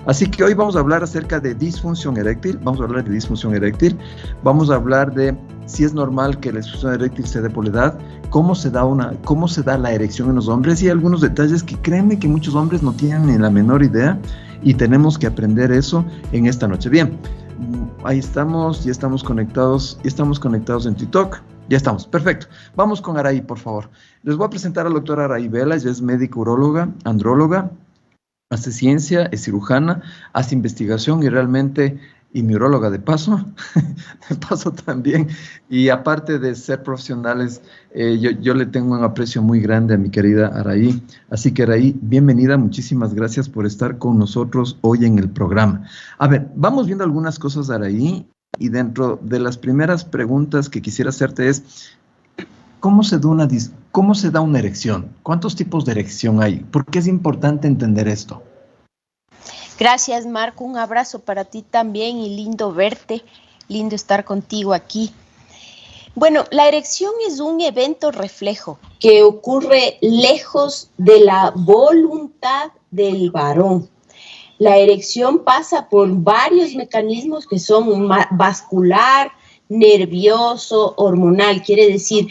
Así que hoy vamos a hablar acerca de disfunción eréctil, vamos a vamos a hablar de si es normal que la disfunción eréctil se dé por la edad, cómo se da la erección en los hombres y algunos detalles que créanme que muchos hombres no tienen ni la menor idea y tenemos que aprender eso en esta noche. Bien, ahí estamos, ya estamos conectados en TikTok. Ya estamos, perfecto. Vamos con Araí, por favor. Les voy a presentar a la doctora Araí Vela, ella es médica uróloga, andróloga, hace ciencia, es cirujana, hace investigación y neuróloga de paso también, y aparte de ser profesionales, yo le tengo un aprecio muy grande a mi querida Araí, así que Araí, bienvenida, muchísimas gracias por estar con nosotros hoy en el programa. A ver, vamos viendo algunas cosas, Araí, y dentro de las primeras preguntas que quisiera hacerte es, ¿cómo se da una erección? ¿Cuántos tipos de erección hay? ¿Por qué es importante entender esto? Gracias, Marco. Un abrazo para ti también y lindo verte, lindo estar contigo aquí. Bueno, la erección es un evento reflejo que ocurre lejos de la voluntad del varón. La erección pasa por varios mecanismos que son vascular, nervioso, hormonal. Quiere decir,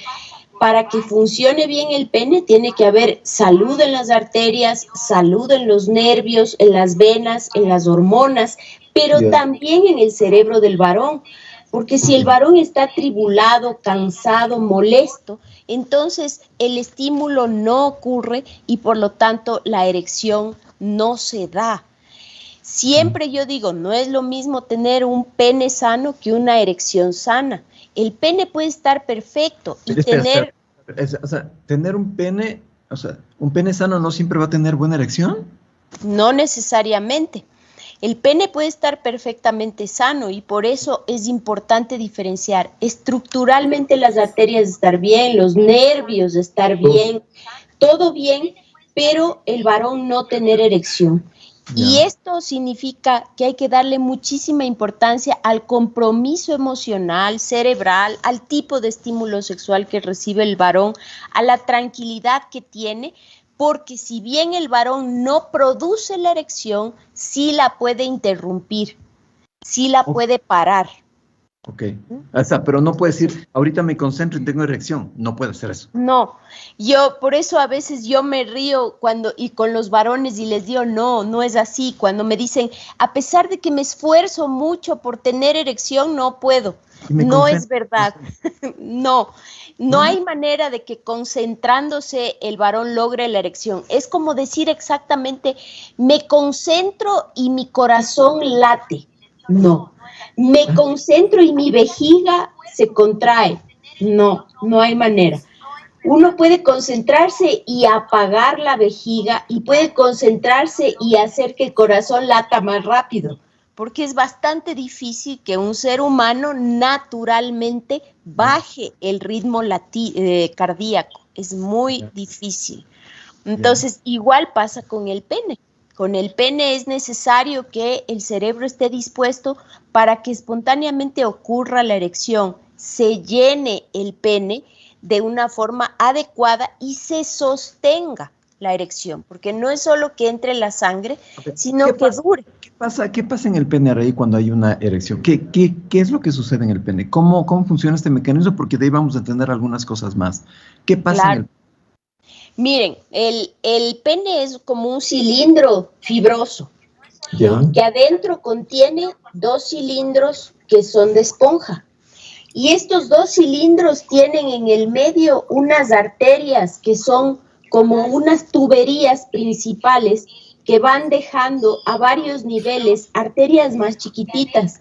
para que funcione bien el pene tiene que haber salud en las arterias, salud en los nervios, en las venas, en las hormonas, pero también en el cerebro del varón. Porque si el varón está atribulado, cansado, molesto, entonces el estímulo no ocurre y por lo tanto la erección no se da. Siempre yo digo, no es lo mismo tener un pene sano que una erección sana. El pene puede estar perfecto y tener un pene sano no siempre va a tener buena erección. No necesariamente. El pene puede estar perfectamente sano y por eso es importante diferenciar estructuralmente las arterias estar bien, los nervios estar bien, todo bien, pero el varón no tener erección. Y esto significa que hay que darle muchísima importancia al compromiso emocional, cerebral, al tipo de estímulo sexual que recibe el varón, a la tranquilidad que tiene, porque si bien el varón no produce la erección, sí la puede interrumpir, sí la puede parar. Ok, pero no puede decir, ahorita me concentro y tengo erección, no puede hacer eso. No, por eso a veces yo me río con los varones y les digo, no es así, cuando me dicen, a pesar de que me esfuerzo mucho por tener erección, no puedo, no es verdad, no hay manera de que concentrándose el varón logre la erección, es como decir exactamente, me concentro y mi corazón late, no. Me concentro y mi vejiga se contrae. No hay manera. Uno puede concentrarse y apagar la vejiga y puede concentrarse y hacer que el corazón lata más rápido, porque es bastante difícil que un ser humano naturalmente baje el ritmo cardíaco. Es muy difícil. Entonces, igual pasa con el pene. Con el pene es necesario que el cerebro esté dispuesto para que espontáneamente ocurra la erección, se llene el pene de una forma adecuada y se sostenga la erección, porque no es solo que entre la sangre, sino que dure. ¿Qué pasa en el pene, Araí, cuando hay una erección? ¿Qué es lo que sucede en el pene? ¿Cómo funciona este mecanismo? Porque de ahí vamos a entender algunas cosas más. ¿Qué pasa en el pene? Miren, el pene es como un cilindro fibroso, que adentro contiene 2 cilindros que son de esponja. Y estos 2 cilindros tienen en el medio unas arterias que son como unas tuberías principales que van dejando a varios niveles arterias más chiquititas.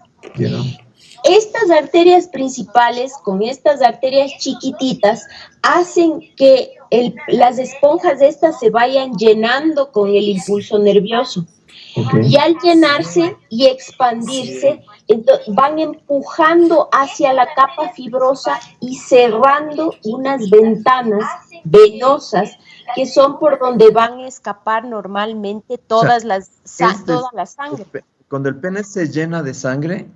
Estas arterias principales, con estas arterias chiquititas, hacen que las esponjas estas se vayan llenando con el impulso nervioso. Y al llenarse y expandirse, van empujando hacia la capa fibrosa y cerrando unas ventanas venosas que son por donde van a escapar normalmente toda la sangre. Cuando el pene se llena de sangre,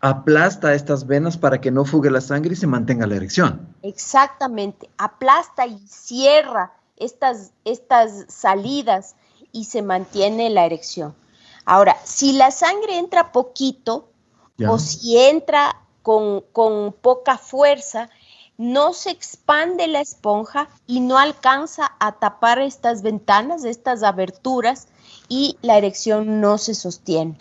aplasta estas venas para que no fugue la sangre y se mantenga la erección. Exactamente, aplasta y cierra estas salidas y se mantiene la erección. Ahora, si la sangre entra poquito Ya. o si entra con poca fuerza, no se expande la esponja y no alcanza a tapar estas ventanas, estas aberturas, y la erección no se sostiene.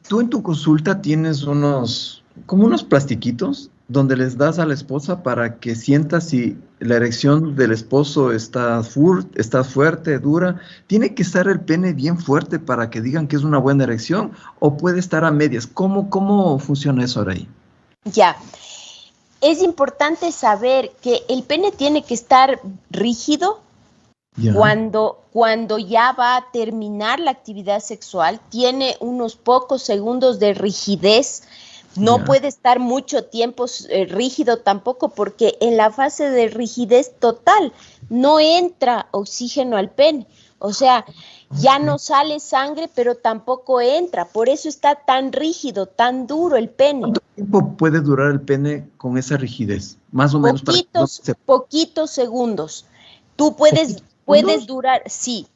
Tú en tu consulta tienes como unos plastiquitos donde les das a la esposa para que sienta si la erección del esposo está fuerte, dura. ¿Tiene que estar el pene bien fuerte para que digan que es una buena erección o puede estar a medias? ¿Cómo funciona eso ahora ahí? Ya. Es importante saber que el pene tiene que estar rígido. Ya. Cuando ya va a terminar la actividad sexual, tiene unos pocos segundos de rigidez. No puede estar mucho tiempo rígido tampoco, porque en la fase de rigidez total no entra oxígeno al pene. O sea, ya no sale sangre, pero tampoco entra. Por eso está tan rígido, tan duro el pene. ¿Cuánto tiempo puede durar el pene con esa rigidez? Más o menos. Poquitos segundos. Tú puedes durar, sí.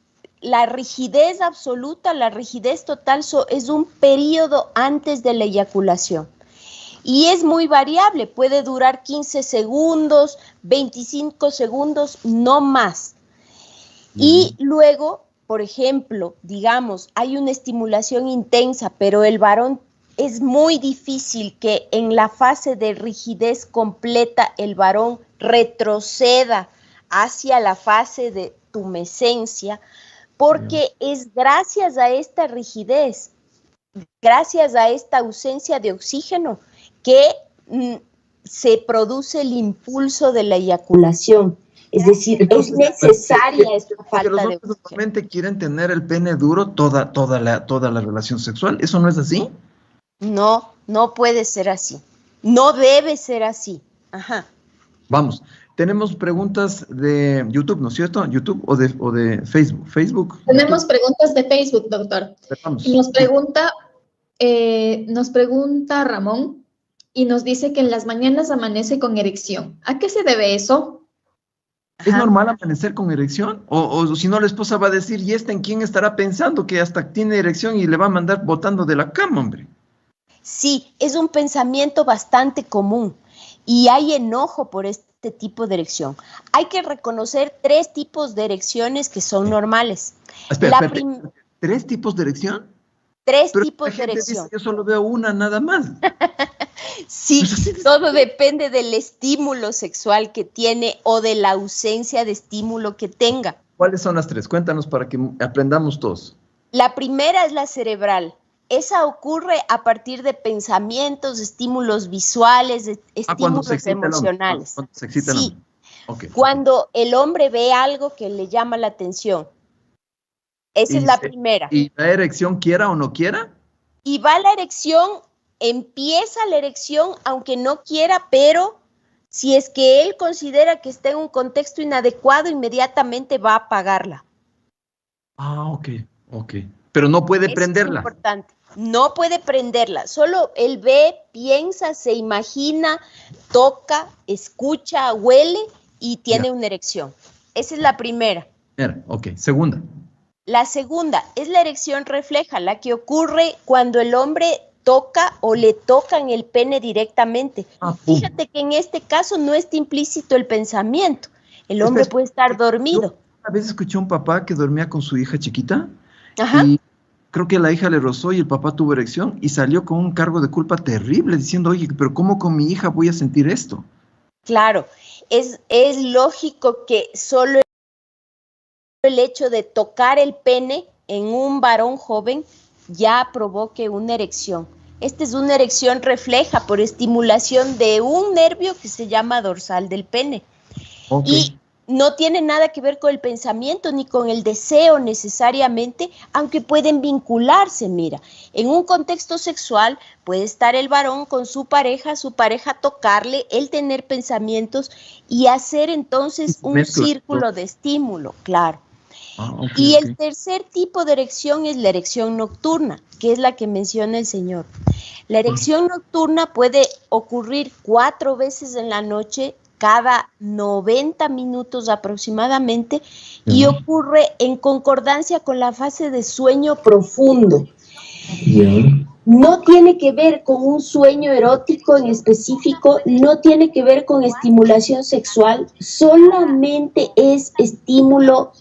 La rigidez absoluta, la rigidez total es un periodo antes de la eyaculación. Y es muy variable, puede durar 15 segundos, 25 segundos, no más. Y luego, por ejemplo, digamos, hay una estimulación intensa, pero el varón es muy difícil que en la fase de rigidez completa el varón retroceda hacia la fase de tumescencia, porque es gracias a esta rigidez, gracias a esta ausencia de oxígeno, que se produce el impulso de la eyaculación. Es decir, entonces, es necesaria esta falta de oxígeno. Los hombres normalmente quieren tener el pene duro toda la relación sexual. ¿Eso no es así? No, no puede ser así. No debe ser así. Ajá. Vamos. Tenemos preguntas de YouTube, ¿no es cierto? ¿YouTube o de Facebook? Facebook. Tenemos YouTube. Preguntas de Facebook, doctor. Vamos. Y nos pregunta Ramón y nos dice que en las mañanas amanece con erección. ¿A qué se debe eso? ¿Es normal amanecer con erección? O si no, la esposa va a decir, ¿y en quién estará pensando que hasta tiene erección y le va a mandar botando de la cama, hombre? Sí, es un pensamiento bastante común y hay enojo por este tipo de erección. Hay que reconocer 3 tipos de erecciones que son normales. Espera, ¿3 tipos de erección? 3 Pero tipos de erección. Dice, yo solo veo una nada más. Sí, todo depende del estímulo sexual que tiene o de la ausencia de estímulo que tenga. ¿Cuáles son las 3? Cuéntanos para que aprendamos todos. La primera es la cerebral. Esa ocurre a partir de pensamientos, estímulos visuales, estímulos emocionales. Cuando se excita el hombre. Okay. Cuando el hombre ve algo que le llama la atención. Esa es la primera. ¿Y la erección quiera o no quiera? Y va la erección, empieza la erección aunque no quiera, pero si es que él considera que está en un contexto inadecuado, inmediatamente va a apagarla. Ah, ok. Pero no puede prenderla. Es importante. No puede prenderla, solo él ve, piensa, se imagina, toca, escucha, huele y tiene una erección. Esa es la primera. Ok, segunda. La segunda es la erección refleja, la que ocurre cuando el hombre toca o le tocan el pene directamente. Fíjate que en este caso no está implícito el pensamiento. El hombre puede estar dormido. Una vez escuché a un papá que dormía con su hija chiquita. Ajá. Y creo que la hija le rozó y el papá tuvo erección y salió con un cargo de culpa terrible diciendo, oye, pero ¿cómo con mi hija voy a sentir esto? Claro, es lógico que solo el hecho de tocar el pene en un varón joven ya provoque una erección. Esta es una erección refleja por estimulación de un nervio que se llama dorsal del pene. Okay. Y no tiene nada que ver con el pensamiento ni con el deseo necesariamente, aunque pueden vincularse. Mira, en un contexto sexual puede estar el varón con su pareja tocarle, él tener pensamientos y hacer entonces un círculo de estímulo, claro. Y el tercer tipo de erección es la erección nocturna, que es la que menciona el señor. La erección nocturna puede ocurrir 4 veces en la noche, cada 90 minutos aproximadamente, y ocurre en concordancia con la fase de sueño profundo. Ya. No tiene que ver con un sueño erótico en específico, no tiene que ver con estimulación sexual, solamente es estímulo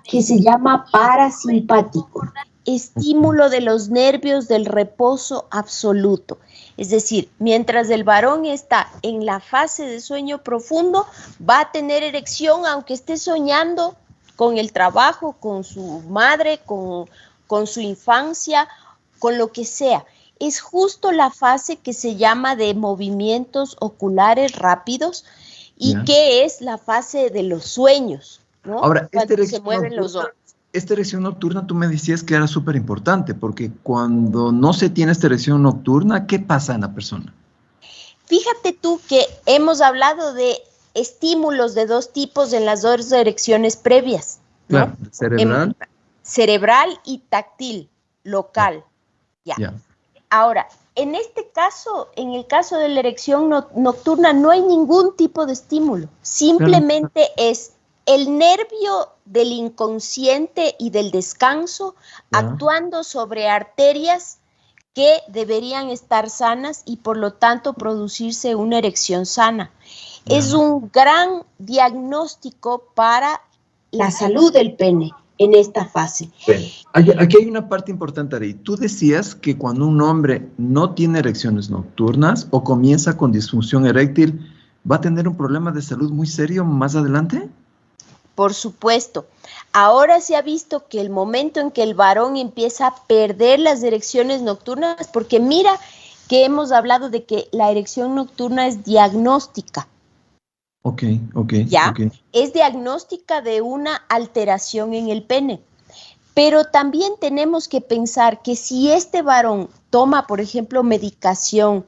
que se llama parasimpático, estímulo de los nervios del reposo absoluto. Es decir, mientras el varón está en la fase de sueño profundo, va a tener erección aunque esté soñando con el trabajo, con su madre, con su infancia, con lo que sea. Es justo la fase que se llama de movimientos oculares rápidos y que es la fase de los sueños, ¿no? Ahora, cuando se mueven los ojos. Esta erección nocturna, tú me decías que era súper importante, porque cuando no se tiene esta erección nocturna, ¿qué pasa en la persona? Fíjate tú que hemos hablado de estímulos de dos tipos en las dos erecciones previas, ¿no? Claro, cerebral. Cerebral y táctil, local. Ya. Ahora, en este caso, en el caso de la erección nocturna, no hay ningún tipo de estímulo. Simplemente es el nervio del inconsciente y del descanso actuando sobre arterias que deberían estar sanas y por lo tanto producirse una erección sana. Es un gran diagnóstico para la salud del pene en esta fase. Aquí hay una parte importante, Ari. Tú decías que cuando un hombre no tiene erecciones nocturnas o comienza con disfunción eréctil, ¿va a tener un problema de salud muy serio más adelante? Por supuesto. Ahora se ha visto que el momento en que el varón empieza a perder las erecciones nocturnas, porque mira que hemos hablado de que la erección nocturna es diagnóstica. Ok. Es diagnóstica de una alteración en el pene. Pero también tenemos que pensar que si este varón toma, por ejemplo, medicación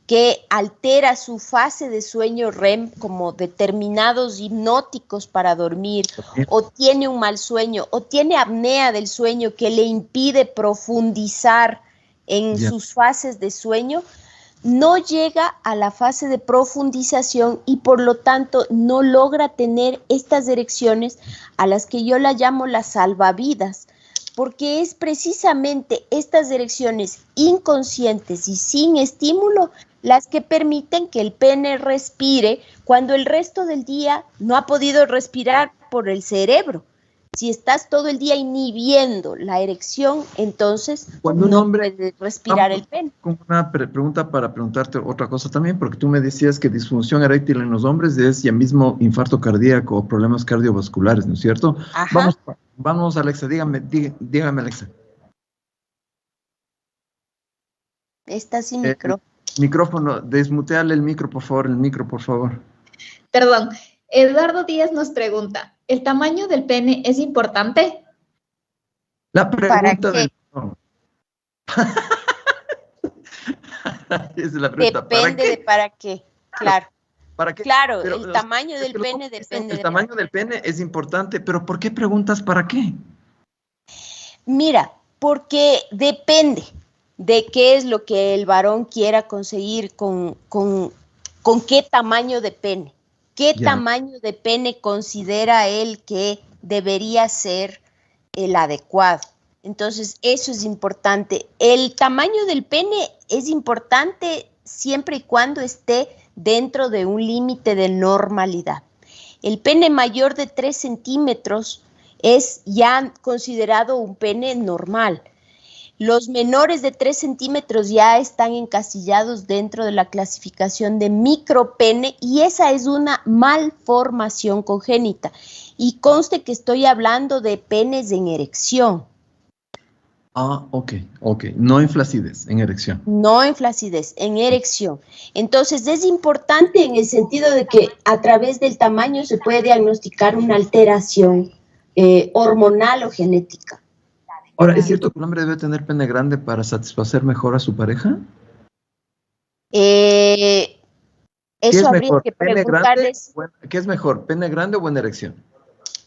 que altera su fase de sueño REM, como determinados hipnóticos para dormir, o tiene un mal sueño, o tiene apnea del sueño que le impide profundizar en sus fases de sueño, no llega a la fase de profundización y por lo tanto no logra tener estas erecciones a las que yo la llamo las salvavidas, porque es precisamente estas erecciones inconscientes y sin estímulo las que permiten que el pene respire cuando el resto del día no ha podido respirar por el cerebro. Si estás todo el día inhibiendo la erección, entonces cuando un hombre puede respirar el pene. Con una pregunta para preguntarte otra cosa también, porque tú me decías que disfunción eréctil en los hombres es ya mismo infarto cardíaco o problemas cardiovasculares, ¿no es cierto? Ajá. Vamos, Alexa, dígame, Alexa. Está sin micro. Micrófono, desmuteale el micro, por favor, Perdón, Eduardo Díaz nos pregunta, ¿el tamaño del pene es importante? La pregunta del... es la pregunta. Depende de para qué, claro. ¿Para qué? Claro, pero, el tamaño del pene depende. El tamaño del pene es importante, pero ¿por qué preguntas para qué? Mira, porque depende de qué es lo que el varón quiera conseguir con qué tamaño de pene. ¿Qué tamaño de pene considera él que debería ser el adecuado? Entonces, eso es importante. El tamaño del pene es importante siempre y cuando esté dentro de un límite de normalidad. El pene mayor de 3 centímetros es ya considerado un pene normal. Los menores de 3 centímetros ya están encasillados dentro de la clasificación de micropene y esa es una malformación congénita. Y conste que estoy hablando de penes en erección. Ah, ok. No en flacidez, en erección. No en flacidez, en erección. Entonces es importante en el sentido de que a través del tamaño se puede diagnosticar una alteración hormonal o genética. Ahora, ¿es cierto que un hombre debe tener pene grande para satisfacer mejor a su pareja? Eso habría que preguntarles. ¿Qué es mejor, pene grande o buena erección?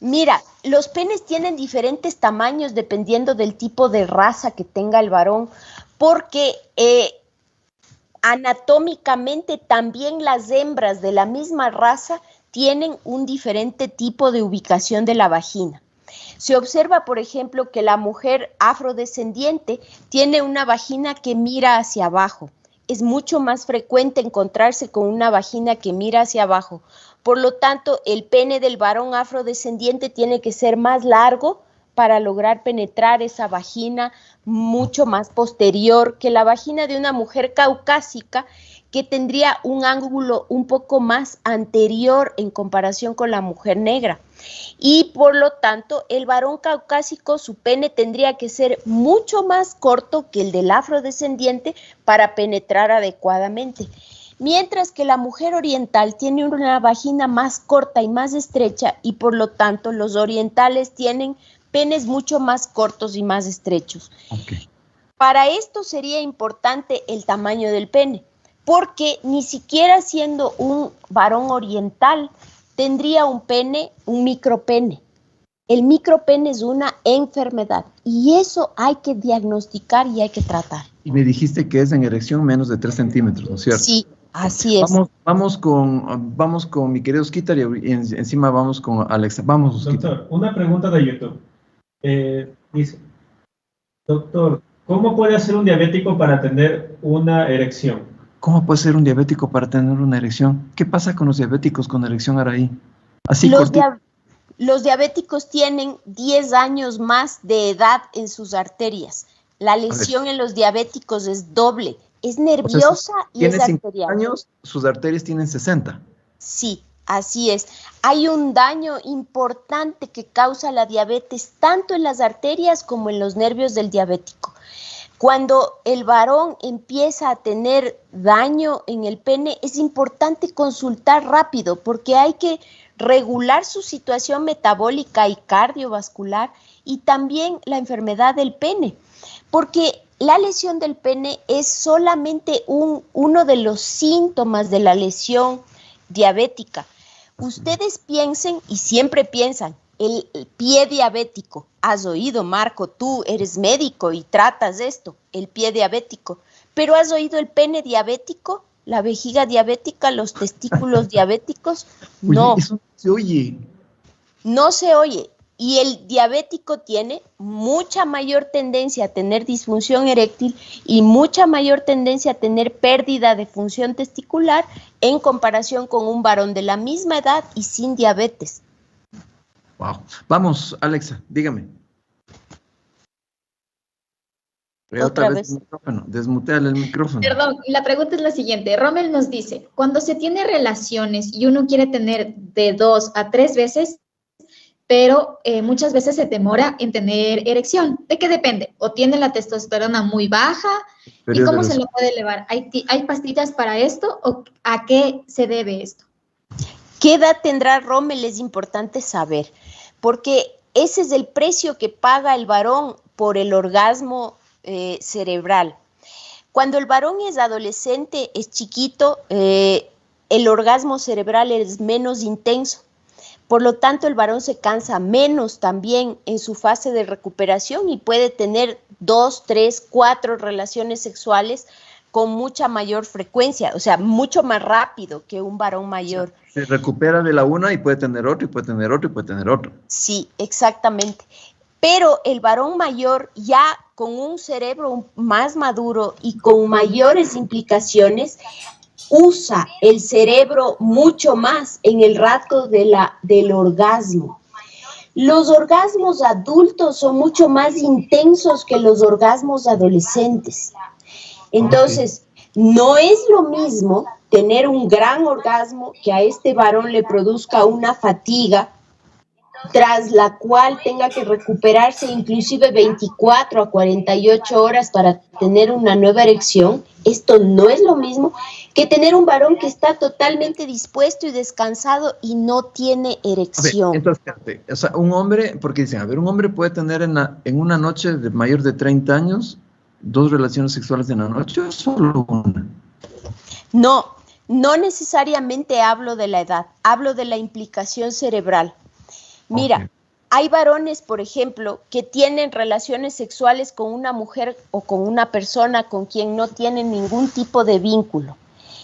Mira, los penes tienen diferentes tamaños dependiendo del tipo de raza que tenga el varón, porque anatómicamente también las hembras de la misma raza tienen un diferente tipo de ubicación de la vagina. Se observa, por ejemplo, que la mujer afrodescendiente tiene una vagina que mira hacia abajo. Es mucho más frecuente encontrarse con una vagina que mira hacia abajo. Por lo tanto, el pene del varón afrodescendiente tiene que ser más largo para lograr penetrar esa vagina mucho más posterior que la vagina de una mujer caucásica, que tendría un ángulo un poco más anterior en comparación con la mujer negra. Y por lo tanto, el varón caucásico, su pene tendría que ser mucho más corto que el del afrodescendiente para penetrar adecuadamente. Mientras que la mujer oriental tiene una vagina más corta y más estrecha, y por lo tanto los orientales tienen penes mucho más cortos y más estrechos. Okay. Para esto sería importante el tamaño del pene, porque ni siquiera siendo un varón oriental tendría un pene, un micropene. El micropene es una enfermedad y eso hay que diagnosticar y hay que tratar. Y me dijiste que es en erección menos de 3 centímetros, ¿no es cierto? Sí, así es. Vamos con mi querido Osquitar y encima vamos con Alexa. Vamos, Osquitar. Doctor, una pregunta de YouTube. Dice, doctor, ¿cómo puede hacer un diabético para tener una erección? ¿Cómo puede ser un diabético para tener una erección? ¿Qué pasa con los diabéticos con erección, Araí? Así los diabéticos tienen 10 años más de edad en sus arterias. La lesión en los diabéticos es doble. Es nerviosa, o sea, y es arterial. Tiene 50 años, sus arterias tienen 60. Sí, así es. Hay un daño importante que causa la diabetes tanto en las arterias como en los nervios del diabético. Cuando el varón empieza a tener daño en el pene, es importante consultar rápido porque hay que regular su situación metabólica y cardiovascular y también la enfermedad del pene, porque la lesión del pene es solamente uno de los síntomas de la lesión diabética. Ustedes piensen y siempre piensan, el pie diabético. ¿Has oído, Marco? Tú eres médico y tratas esto, el pie diabético. ¿Pero has oído el pene diabético? ¿La vejiga diabética? ¿Los testículos diabéticos? No. Oye, eso no se oye. No se oye. Y el diabético tiene mucha mayor tendencia a tener disfunción eréctil y mucha mayor tendencia a tener pérdida de función testicular en comparación con un varón de la misma edad y sin diabetes. Wow. Vamos, Alexa, dígame. Otra vez el micrófono. Desmuteale el micrófono. Perdón, la pregunta es la siguiente. Rommel nos dice, cuando se tiene relaciones y uno quiere tener de 2 a 3 veces, pero muchas veces se demora en tener erección. ¿De qué depende? ¿O tiene la testosterona muy baja? ¿Y cómo se lo puede elevar? ¿Hay pastillas para esto o a qué se debe esto? ¿Qué edad tendrá Rommel? Es importante saber, porque ese es el precio que paga el varón por el orgasmo cerebral. Cuando el varón es adolescente, es chiquito, el orgasmo cerebral es menos intenso. Por lo tanto, el varón se cansa menos también en su fase de recuperación y puede tener 2, 3, 4 relaciones sexuales con mucha mayor frecuencia, o sea, mucho más rápido que un varón mayor. Se recupera de la una y puede tener otro, y puede tener otro, y puede tener otro. Sí, exactamente. Pero el varón mayor ya con un cerebro más maduro y con mayores implicaciones, usa el cerebro mucho más en el rato del orgasmo. Los orgasmos adultos son mucho más intensos que los orgasmos adolescentes. Entonces, no es lo mismo tener un gran orgasmo que a este varón le produzca una fatiga tras la cual tenga que recuperarse inclusive 24 a 48 horas para tener una nueva erección. Esto no es lo mismo que tener un varón que está totalmente dispuesto y descansado y no tiene erección. A ver, entonces, o sea, un hombre, porque dicen, a ver, un hombre puede tener en una noche de mayor de 30 años 2 relaciones sexuales en la noche o solo una. No necesariamente hablo de la edad, hablo de la implicación cerebral. Mira, okay. Hay varones, por ejemplo, que tienen relaciones sexuales con una mujer o con una persona con quien no tienen ningún tipo de vínculo.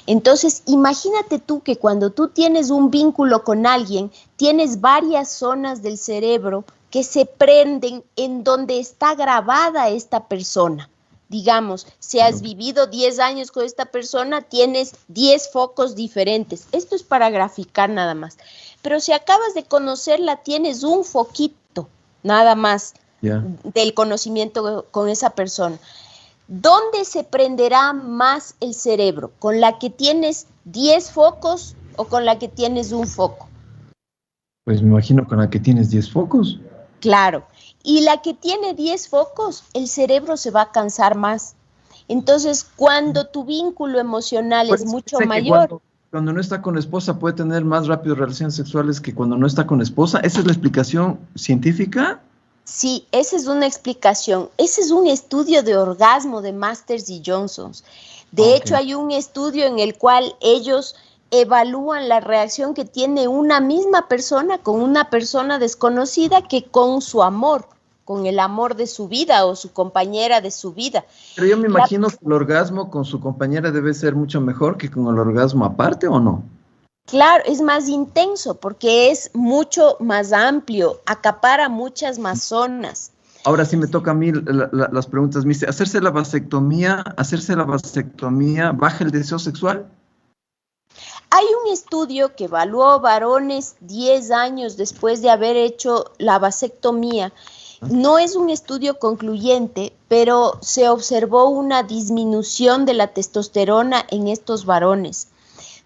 Entonces, imagínate tú que cuando tú tienes un vínculo con alguien, tienes varias zonas del cerebro que se prenden en donde está grabada esta persona. Digamos, si has vivido 10 años con esta persona, tienes 10 focos diferentes. Esto es para graficar nada más. Pero si acabas de conocerla, tienes un foquito, nada más, del conocimiento con esa persona. ¿Dónde se prenderá más el cerebro? ¿Con la que tienes 10 focos o con la que tienes un foco? Pues me imagino con la que tienes 10 focos. Claro. Y la que tiene 10 focos, el cerebro se va a cansar más. Entonces, cuando tu vínculo emocional Pues es mucho dice que mayor. cuando no está con esposa puede tener más rápido relaciones sexuales que cuando no está con esposa. ¿Esa es la explicación científica? Sí, esa es una explicación. Ese es un estudio de orgasmo de Masters y Johnsons. De hecho, hay un estudio en el cual ellos evalúan la reacción que tiene una misma persona con una persona desconocida que con su amor, con el amor de su vida o su compañera de su vida. Pero yo me imagino que el orgasmo con su compañera debe ser mucho mejor que con el orgasmo aparte, ¿o no? Claro, es más intenso porque es mucho más amplio, acapara muchas más zonas. Ahora sí me toca a mí las preguntas. Me dice, ¿hacerse la vasectomía baja el deseo sexual? Hay un estudio que evaluó varones 10 años después de haber hecho la vasectomía. No es un estudio concluyente, pero se observó una disminución de la testosterona en estos varones.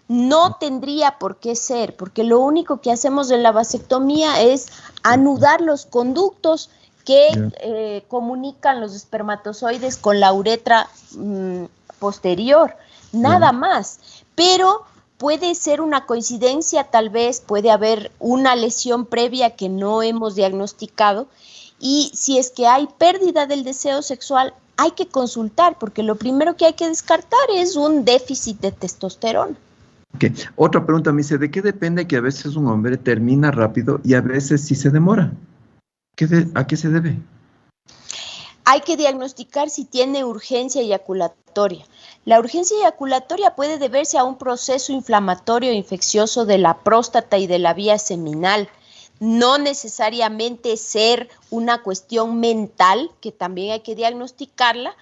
No tendría por qué ser, porque lo único que hacemos en la vasectomía es anudar los conductos que comunican los espermatozoides con la uretra posterior, nada más. Pero puede ser una coincidencia, tal vez puede haber una lesión previa que no hemos diagnosticado, y si es que hay pérdida del deseo sexual, hay que consultar, porque lo primero que hay que descartar es un déficit de testosterona. Okay. Otra pregunta me dice, ¿de qué depende que a veces un hombre termina rápido y a veces sí se demora? ¿A qué se debe? Hay que diagnosticar si tiene urgencia eyaculatoria. La urgencia eyaculatoria puede deberse a un proceso inflamatorio e infeccioso de la próstata y de la vía seminal. No necesariamente ser una cuestión mental, que también hay que diagnosticarla,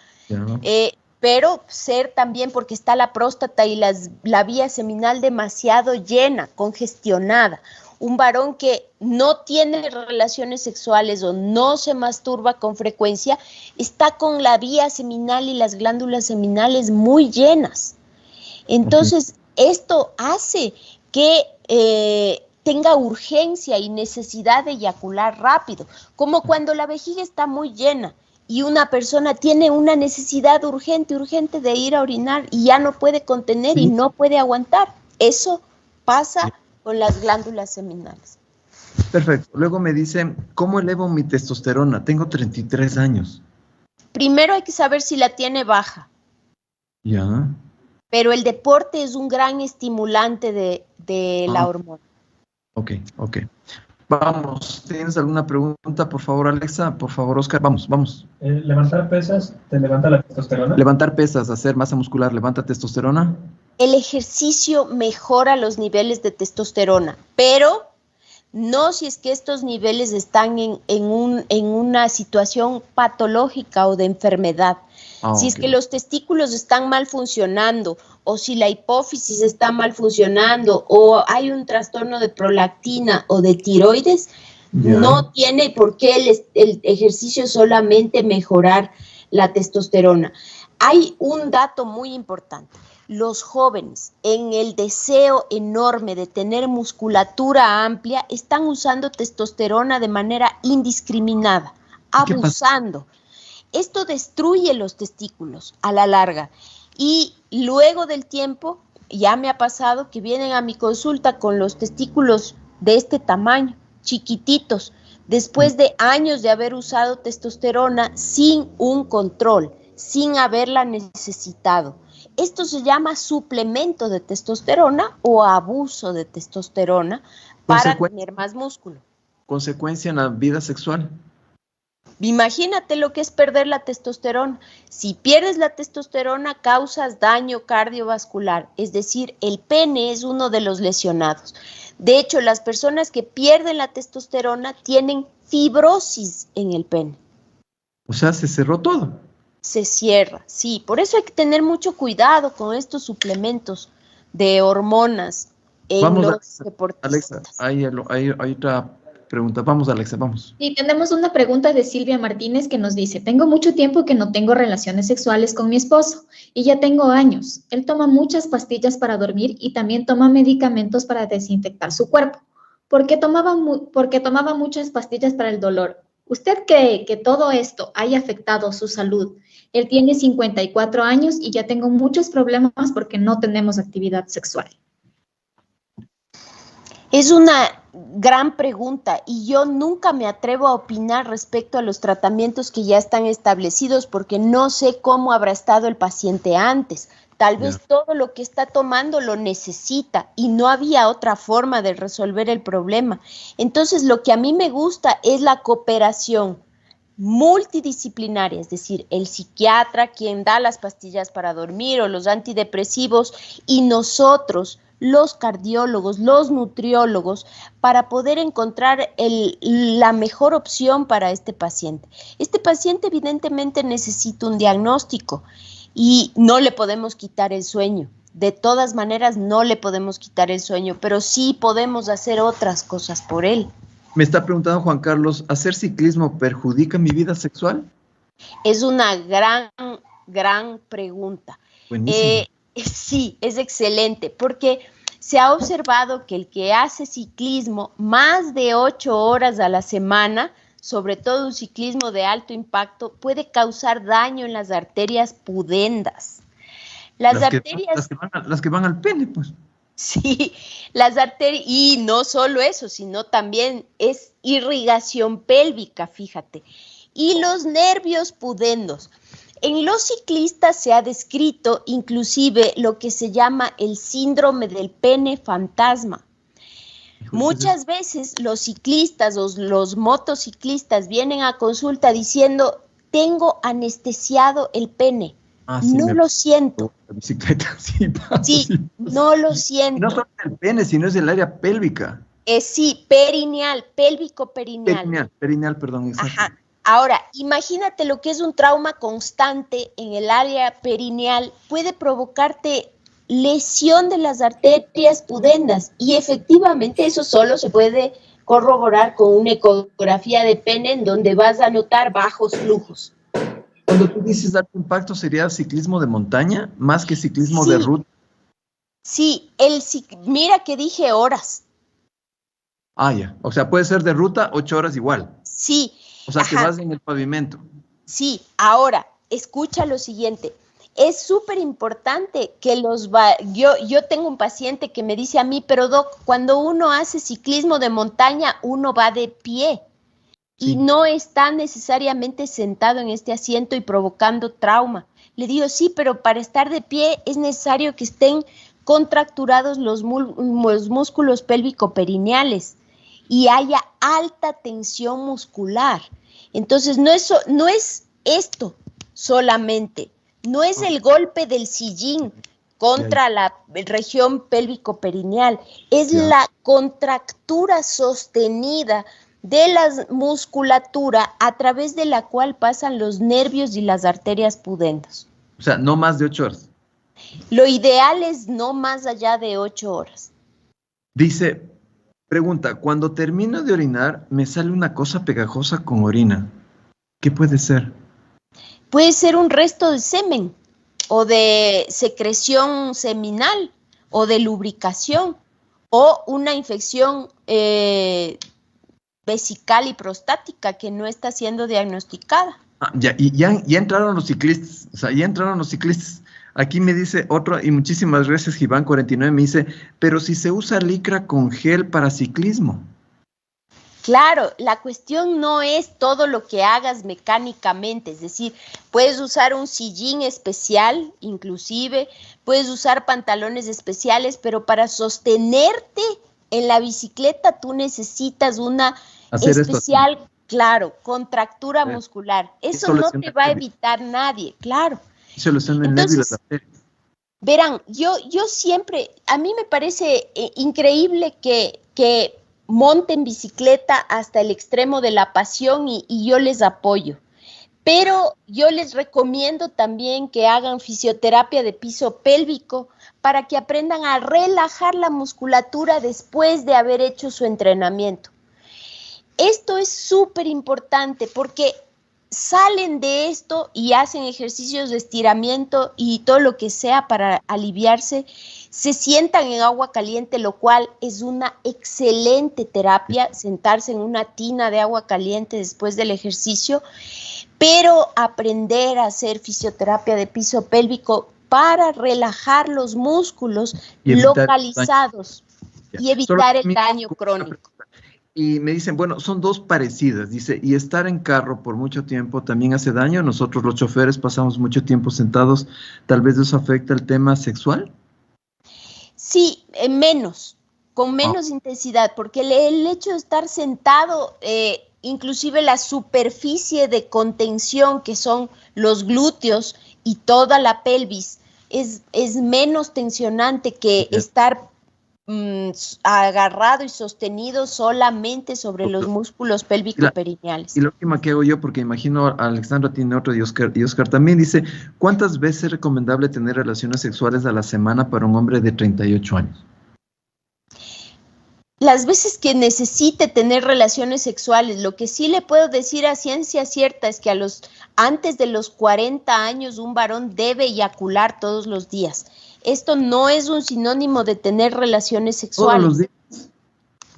pero ser también porque está la próstata y la vía seminal demasiado llena, congestionada. Un varón que no tiene relaciones sexuales o no se masturba con frecuencia, está con la vía seminal y las glándulas seminales muy llenas. Entonces, esto hace que tenga urgencia y necesidad de eyacular rápido, como cuando la vejiga está muy llena y una persona tiene una necesidad urgente de ir a orinar y ya no puede contener y no puede aguantar. Eso pasa con las glándulas seminales. Perfecto. Luego me dice, ¿cómo elevo mi testosterona? Tengo 33 años. Primero hay que saber si la tiene baja. Ya. Pero el deporte es un gran estimulante de la hormona. Ok. Vamos, ¿tienes alguna pregunta? Por favor, Alexa. Por favor, Oscar. Vamos. ¿Levantar pesas te levanta la testosterona? Levantar pesas, hacer masa muscular, ¿levanta testosterona? El ejercicio mejora los niveles de testosterona, pero no si es que estos niveles están en una situación patológica o de enfermedad. Si es que los testículos están mal funcionando o si la hipófisis está mal funcionando o hay un trastorno de prolactina o de tiroides, no tiene por qué el ejercicio solamente mejorar la testosterona. Hay un dato muy importante. Los jóvenes, en el deseo enorme de tener musculatura amplia, están usando testosterona de manera indiscriminada, abusando. Esto destruye los testículos a la larga y luego del tiempo, ya me ha pasado que vienen a mi consulta con los testículos de este tamaño, chiquititos, después de años de haber usado testosterona sin un control, sin haberla necesitado. Esto se llama suplemento de testosterona o abuso de testosterona para tener más músculo. ¿Consecuencia en la vida sexual? Imagínate lo que es perder la testosterona. Si pierdes la testosterona, causas daño cardiovascular, es decir, el pene es uno de los lesionados. De hecho, las personas que pierden la testosterona tienen fibrosis en el pene. O sea, se cerró todo. Se cierra, sí. Por eso hay que tener mucho cuidado con estos suplementos de hormonas en Vamos, los Alexa, deportistas. hay otra pregunta. Vamos, Alexa, vamos. Y tenemos una pregunta de Silvia Martínez que nos dice, tengo mucho tiempo que no tengo relaciones sexuales con mi esposo y ya tengo años. Él toma muchas pastillas para dormir y también toma medicamentos para desinfectar su cuerpo. Porque tomaba muchas pastillas para el dolor. ¿Usted cree que todo esto haya afectado su salud? Él tiene 54 años y ya tengo muchos problemas porque no tenemos actividad sexual. Es una gran pregunta y yo nunca me atrevo a opinar respecto a los tratamientos que ya están establecidos porque no sé cómo habrá estado el paciente antes. Tal vez todo lo que está tomando lo necesita y no había otra forma de resolver el problema. Entonces, lo que a mí me gusta es la cooperación multidisciplinaria, es decir, el psiquiatra quien da las pastillas para dormir o los antidepresivos y nosotros, los cardiólogos, los nutriólogos, para poder encontrar la mejor opción para este paciente. Este paciente evidentemente necesita un diagnóstico y no le podemos quitar el sueño. De todas maneras, no le podemos quitar el sueño, pero sí podemos hacer otras cosas por él. Me está preguntando Juan Carlos, ¿hacer ciclismo perjudica mi vida sexual? Es una gran pregunta. Buenísimo. Sí, es excelente, porque se ha observado que el que hace ciclismo más de 8 horas a la semana, sobre todo un ciclismo de alto impacto, puede causar daño en las arterias pudendas. Las que van al pene, pues. Sí, las arterias, y no solo eso, sino también es irrigación pélvica, fíjate. Y los nervios pudendos. En los ciclistas se ha descrito inclusive lo que se llama el síndrome del pene fantasma. Muchas veces los ciclistas o los motociclistas vienen a consulta diciendo, tengo anestesiado el pene. Sí, no lo siento. La bicicleta, sí, no lo siento. No solo el pene, sino es el área pélvica. Sí, perineal, pélvico-perineal. Perineal, perdón. Exacto. Ajá. Ahora, imagínate lo que es un trauma constante en el área perineal. Puede provocarte lesión de las arterias pudendas y efectivamente eso solo se puede corroborar con una ecografía de pene en donde vas a notar bajos flujos. Cuando tú dices alto impacto, ¿sería ciclismo de montaña más que ciclismo de ruta? Sí, mira que dije horas. Ya. O sea, puede ser de ruta 8 horas igual. Sí. O sea, que vas en el pavimento. Sí, ahora, escucha lo siguiente. Es súper importante que yo tengo un paciente que me dice a mí, pero doc, cuando uno hace ciclismo de montaña, uno va de pie. Y no está necesariamente sentado en este asiento y provocando trauma. Le digo, sí, pero para estar de pie es necesario que estén contracturados los músculos pélvico-perineales y haya alta tensión muscular. Entonces, no es esto solamente, no es el golpe del sillín contra la región pélvico-perineal, es la contractura sostenida de la musculatura a través de la cual pasan los nervios y las arterias pudendas. O sea, no más de 8 horas. Lo ideal es no más allá de 8 horas. Pregunta, cuando termino de orinar, me sale una cosa pegajosa con orina. ¿Qué puede ser? Puede ser un resto de semen o de secreción seminal o de lubricación o una infección vesical y prostática que no está siendo diagnosticada. Ya entraron los ciclistas, o sea, ya entraron los ciclistas. Aquí me dice otro, y muchísimas gracias, Giván49, me dice, pero si se usa licra con gel para ciclismo. Claro, la cuestión no es todo lo que hagas mecánicamente, es decir, puedes usar un sillín especial, inclusive, puedes usar pantalones especiales, pero para sostenerte en la bicicleta tú necesitas una especial, claro, contractura muscular. Eso no te va a evitar nadie, claro. Entonces, verán, yo siempre, a mí me parece increíble que monten bicicleta hasta el extremo de la pasión y yo les apoyo. Pero yo les recomiendo también que hagan fisioterapia de piso pélvico para que aprendan a relajar la musculatura después de haber hecho su entrenamiento. Esto es súper importante porque salen de esto y hacen ejercicios de estiramiento y todo lo que sea para aliviarse, se sientan en agua caliente, lo cual es una excelente terapia, sentarse en una tina de agua caliente después del ejercicio, pero aprender a hacer fisioterapia de piso pélvico para relajar los músculos localizados y evitar el daño crónico. Y me dicen, bueno, son dos parecidas, dice, y estar en carro por mucho tiempo también hace daño. Nosotros los choferes pasamos mucho tiempo sentados, tal vez eso afecta el tema sexual. Sí, con menos intensidad, porque el hecho de estar sentado, inclusive la superficie de contención que son los glúteos y toda la pelvis, es menos tensionante que estar agarrado y sostenido solamente sobre los músculos pélvico-perineales. Y la última que hago yo, porque imagino a Alexandra tiene otro y Oscar también dice, ¿cuántas veces es recomendable tener relaciones sexuales a la semana para un hombre de 38 años? Las veces que necesite tener relaciones sexuales, lo que sí le puedo decir a ciencia cierta es que antes de los 40 años un varón debe eyacular todos los días. Esto no es un sinónimo de tener relaciones sexuales. ¿Todos los días?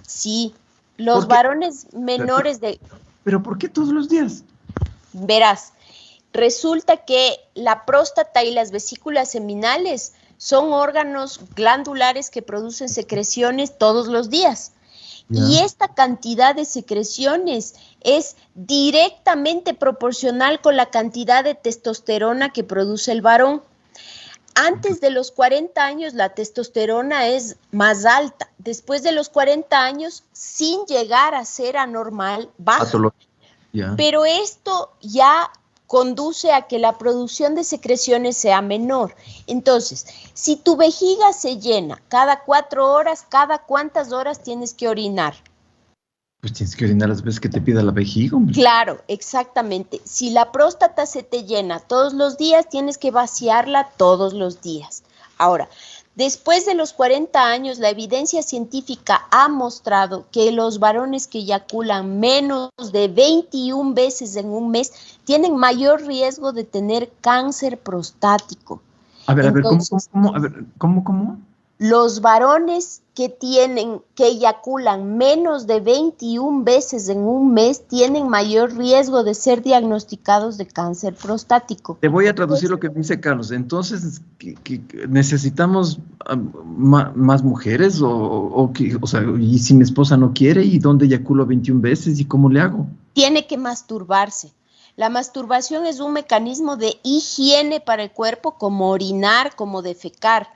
Sí, los varones menores de... ¿Pero por qué todos los días? Verás, resulta que la próstata y las vesículas seminales son órganos glandulares que producen secreciones todos los días. Y esta cantidad de secreciones es directamente proporcional con la cantidad de testosterona que produce el varón. Antes de los 40 años la testosterona es más alta. Después de los 40 años, sin llegar a ser anormal, baja. Pero esto ya conduce a que la producción de secreciones sea menor. Entonces, si tu vejiga se llena cada 4 horas, ¿cada cuántas horas tienes que orinar? Pues tienes que orinar las veces que te pida la vejiga, hombre. Claro, exactamente. Si la próstata se te llena todos los días, tienes que vaciarla todos los días. Ahora, después de los 40 años, la evidencia científica ha mostrado que los varones que eyaculan menos de 21 veces en un mes tienen mayor riesgo de tener cáncer prostático. Entonces, ¿cómo? Los varones que eyaculan menos de 21 veces en un mes tienen mayor riesgo de ser diagnosticados de cáncer prostático. Te voy a traducir lo que me dice Carlos. Entonces, ¿necesitamos más mujeres? O sea, ¿y si mi esposa no quiere? ¿Y dónde eyaculo 21 veces? ¿Y cómo le hago? Tiene que masturbarse. La masturbación es un mecanismo de higiene para el cuerpo, como orinar, como defecar.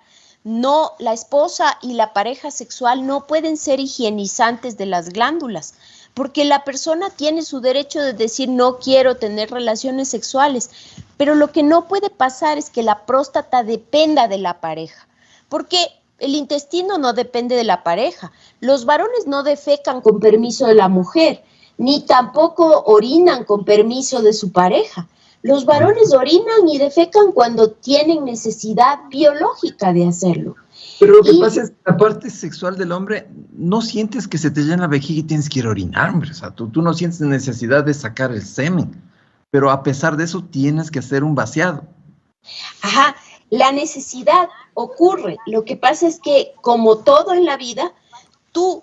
No, la esposa y la pareja sexual no pueden ser higienizantes de las glándulas, porque la persona tiene su derecho de decir no quiero tener relaciones sexuales, pero lo que no puede pasar es que la próstata dependa de la pareja, porque el intestino no depende de la pareja. Los varones no defecan con permiso de la mujer, ni tampoco orinan con permiso de su pareja. Los varones orinan y defecan cuando tienen necesidad biológica de hacerlo. Pero lo que pasa es que la parte sexual del hombre, no sientes que se te llena la vejiga y tienes que ir a orinar, hombre. O sea, tú no sientes necesidad de sacar el semen, pero a pesar de eso tienes que hacer un vaciado. Ajá, la necesidad ocurre. Lo que pasa es que, como todo en la vida, tú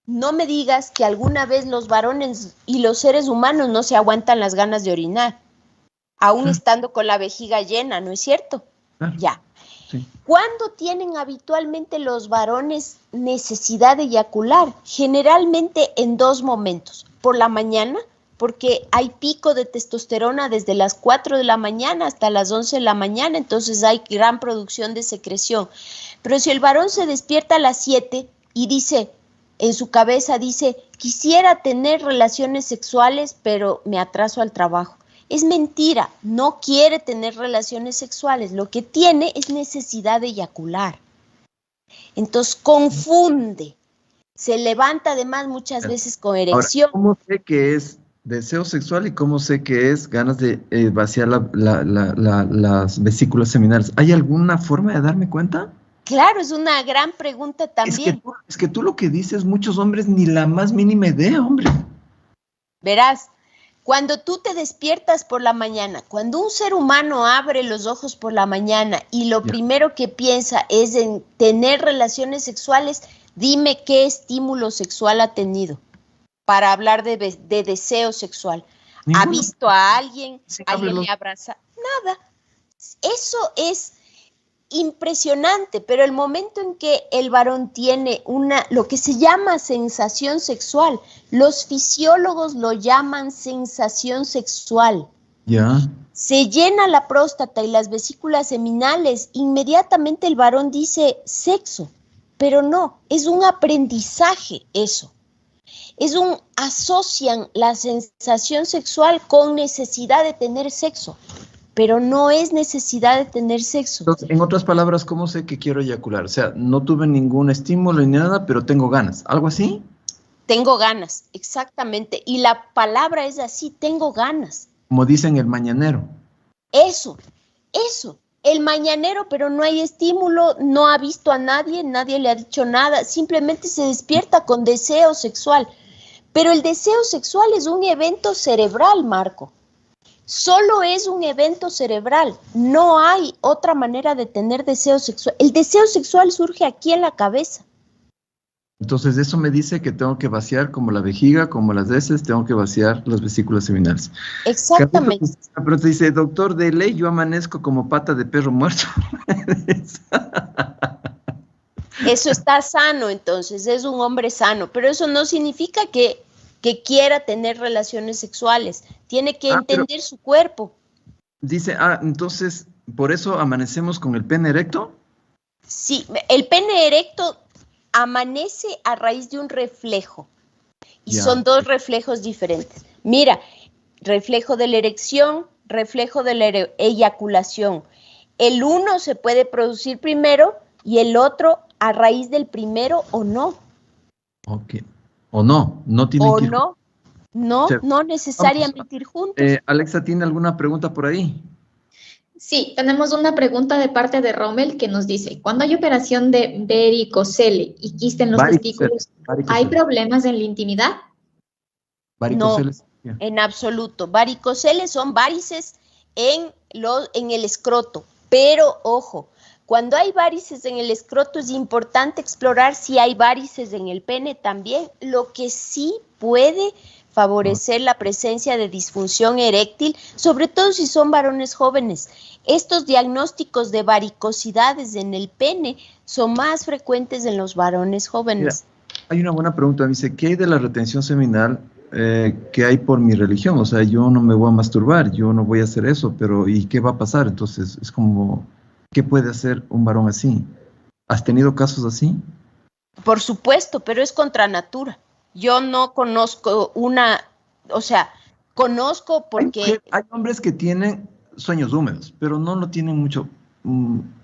no me digas que alguna vez los varones y los seres humanos no se aguantan las ganas de orinar. Aún estando con la vejiga llena, ¿no es cierto? Ya. Sí. ¿Cuándo tienen habitualmente los varones necesidad de eyacular? Generalmente en 2 momentos. Por la mañana, porque hay pico de testosterona desde las 4 de la mañana hasta las 11 de la mañana, entonces hay gran producción de secreción. Pero si el varón se despierta a las 7 y dice, en su cabeza dice, quisiera tener relaciones sexuales, pero me atraso al trabajo. Es mentira, no quiere tener relaciones sexuales, lo que tiene es necesidad de eyacular. Entonces confunde. Se levanta además muchas veces con erección. Ahora, ¿cómo sé que es deseo sexual y cómo sé que es ganas de vaciar las vesículas seminales? ¿Hay alguna forma de darme cuenta? Claro, es una gran pregunta también. Es que tú lo que dices, muchos hombres ni la más mínima idea, hombre. Verás, cuando tú te despiertas por la mañana, cuando un ser humano abre los ojos por la mañana y lo primero que piensa es en tener relaciones sexuales, dime qué estímulo sexual ha tenido para hablar de deseo sexual. Ninguno. ¿Ha visto a alguien? Sí, ¿Alguien le abraza? Nada. Eso es impresionante, pero el momento en que el varón tiene lo que se llama sensación sexual, los fisiólogos lo llaman sensación sexual. Ya. Se llena la próstata y las vesículas seminales, inmediatamente el varón dice sexo, pero no, es un aprendizaje eso. Asocian la sensación sexual con necesidad de tener sexo, pero no es necesidad de tener sexo. Entonces, en otras palabras, ¿cómo sé que quiero eyacular? O sea, no tuve ningún estímulo ni nada, pero tengo ganas. ¿Algo así? Tengo ganas, exactamente. Y la palabra es así, tengo ganas. Como dicen el mañanero. Eso. El mañanero, pero no hay estímulo, no ha visto a nadie, nadie le ha dicho nada, simplemente se despierta con deseo sexual. Pero el deseo sexual es un evento cerebral, Marco. Solo es un evento cerebral, no hay otra manera de tener deseo sexual. El deseo sexual surge aquí en la cabeza. Entonces, eso me dice que tengo que vaciar como la vejiga, como las heces, tengo que vaciar las vesículas seminales. Exactamente. Pero te dice, doctor, de ley yo amanezco como pata de perro muerto. Eso está sano, entonces, es un hombre sano, pero eso no significa que quiera tener relaciones sexuales. Tiene que entender su cuerpo. Dice, entonces, ¿por eso amanecemos con el pene erecto? Sí, el pene erecto amanece a raíz de un reflejo. Y son dos reflejos diferentes. Mira, reflejo de la erección, reflejo de la eyaculación. El uno se puede producir primero y el otro a raíz del primero o no. Ok. O no tienen que ir. No necesariamente ir juntos. Alexa, ¿tiene alguna pregunta por ahí? Sí, tenemos una pregunta de parte de Rommel que nos dice, cuando hay operación de varicocele y quiste en los testículos, ¿hay problemas en la intimidad? Varicoceles. No, en absoluto. Varicoceles son varices en el escroto, pero ojo, cuando hay varices en el escroto es importante explorar si hay varices en el pene también, lo que sí puede favorecer la presencia de disfunción eréctil, sobre todo si son varones jóvenes. Estos diagnósticos de varicosidades en el pene son más frecuentes en los varones jóvenes. Mira, hay una buena pregunta, me dice, ¿qué hay de la retención seminal que hay por mi religión? O sea, yo no me voy a masturbar, yo no voy a hacer eso, pero ¿y qué va a pasar? Entonces, es como, ¿qué puede hacer un varón así? ¿Has tenido casos así? Por supuesto, pero es contra natura. Yo no conozco conozco porque... Hay hombres que tienen sueños húmedos, pero no lo tienen mucho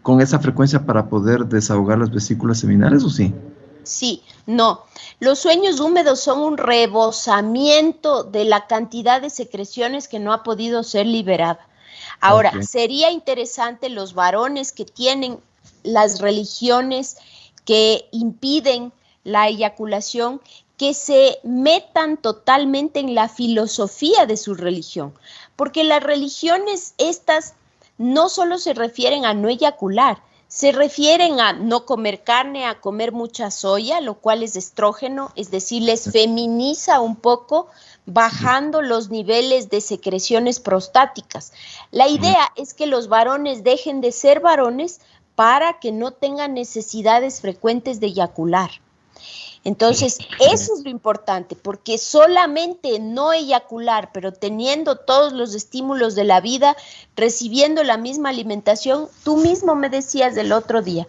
con esa frecuencia para poder desahogar las vesículas seminales, ¿o sí? Sí, no. Los sueños húmedos son un rebosamiento de la cantidad de secreciones que no ha podido ser liberada. Ahora, sería interesante los varones que tienen las religiones que impiden la eyaculación, que se metan totalmente en la filosofía de su religión, porque las religiones estas no solo se refieren a no eyacular, se refieren a no comer carne, a comer mucha soya, lo cual es estrógeno, es decir, les feminiza un poco, bajando los niveles de secreciones prostáticas. La idea es que los varones dejen de ser varones para que no tengan necesidades frecuentes de eyacular. Entonces, eso es lo importante, porque solamente no eyacular, pero teniendo todos los estímulos de la vida, recibiendo la misma alimentación, tú mismo me decías el otro día,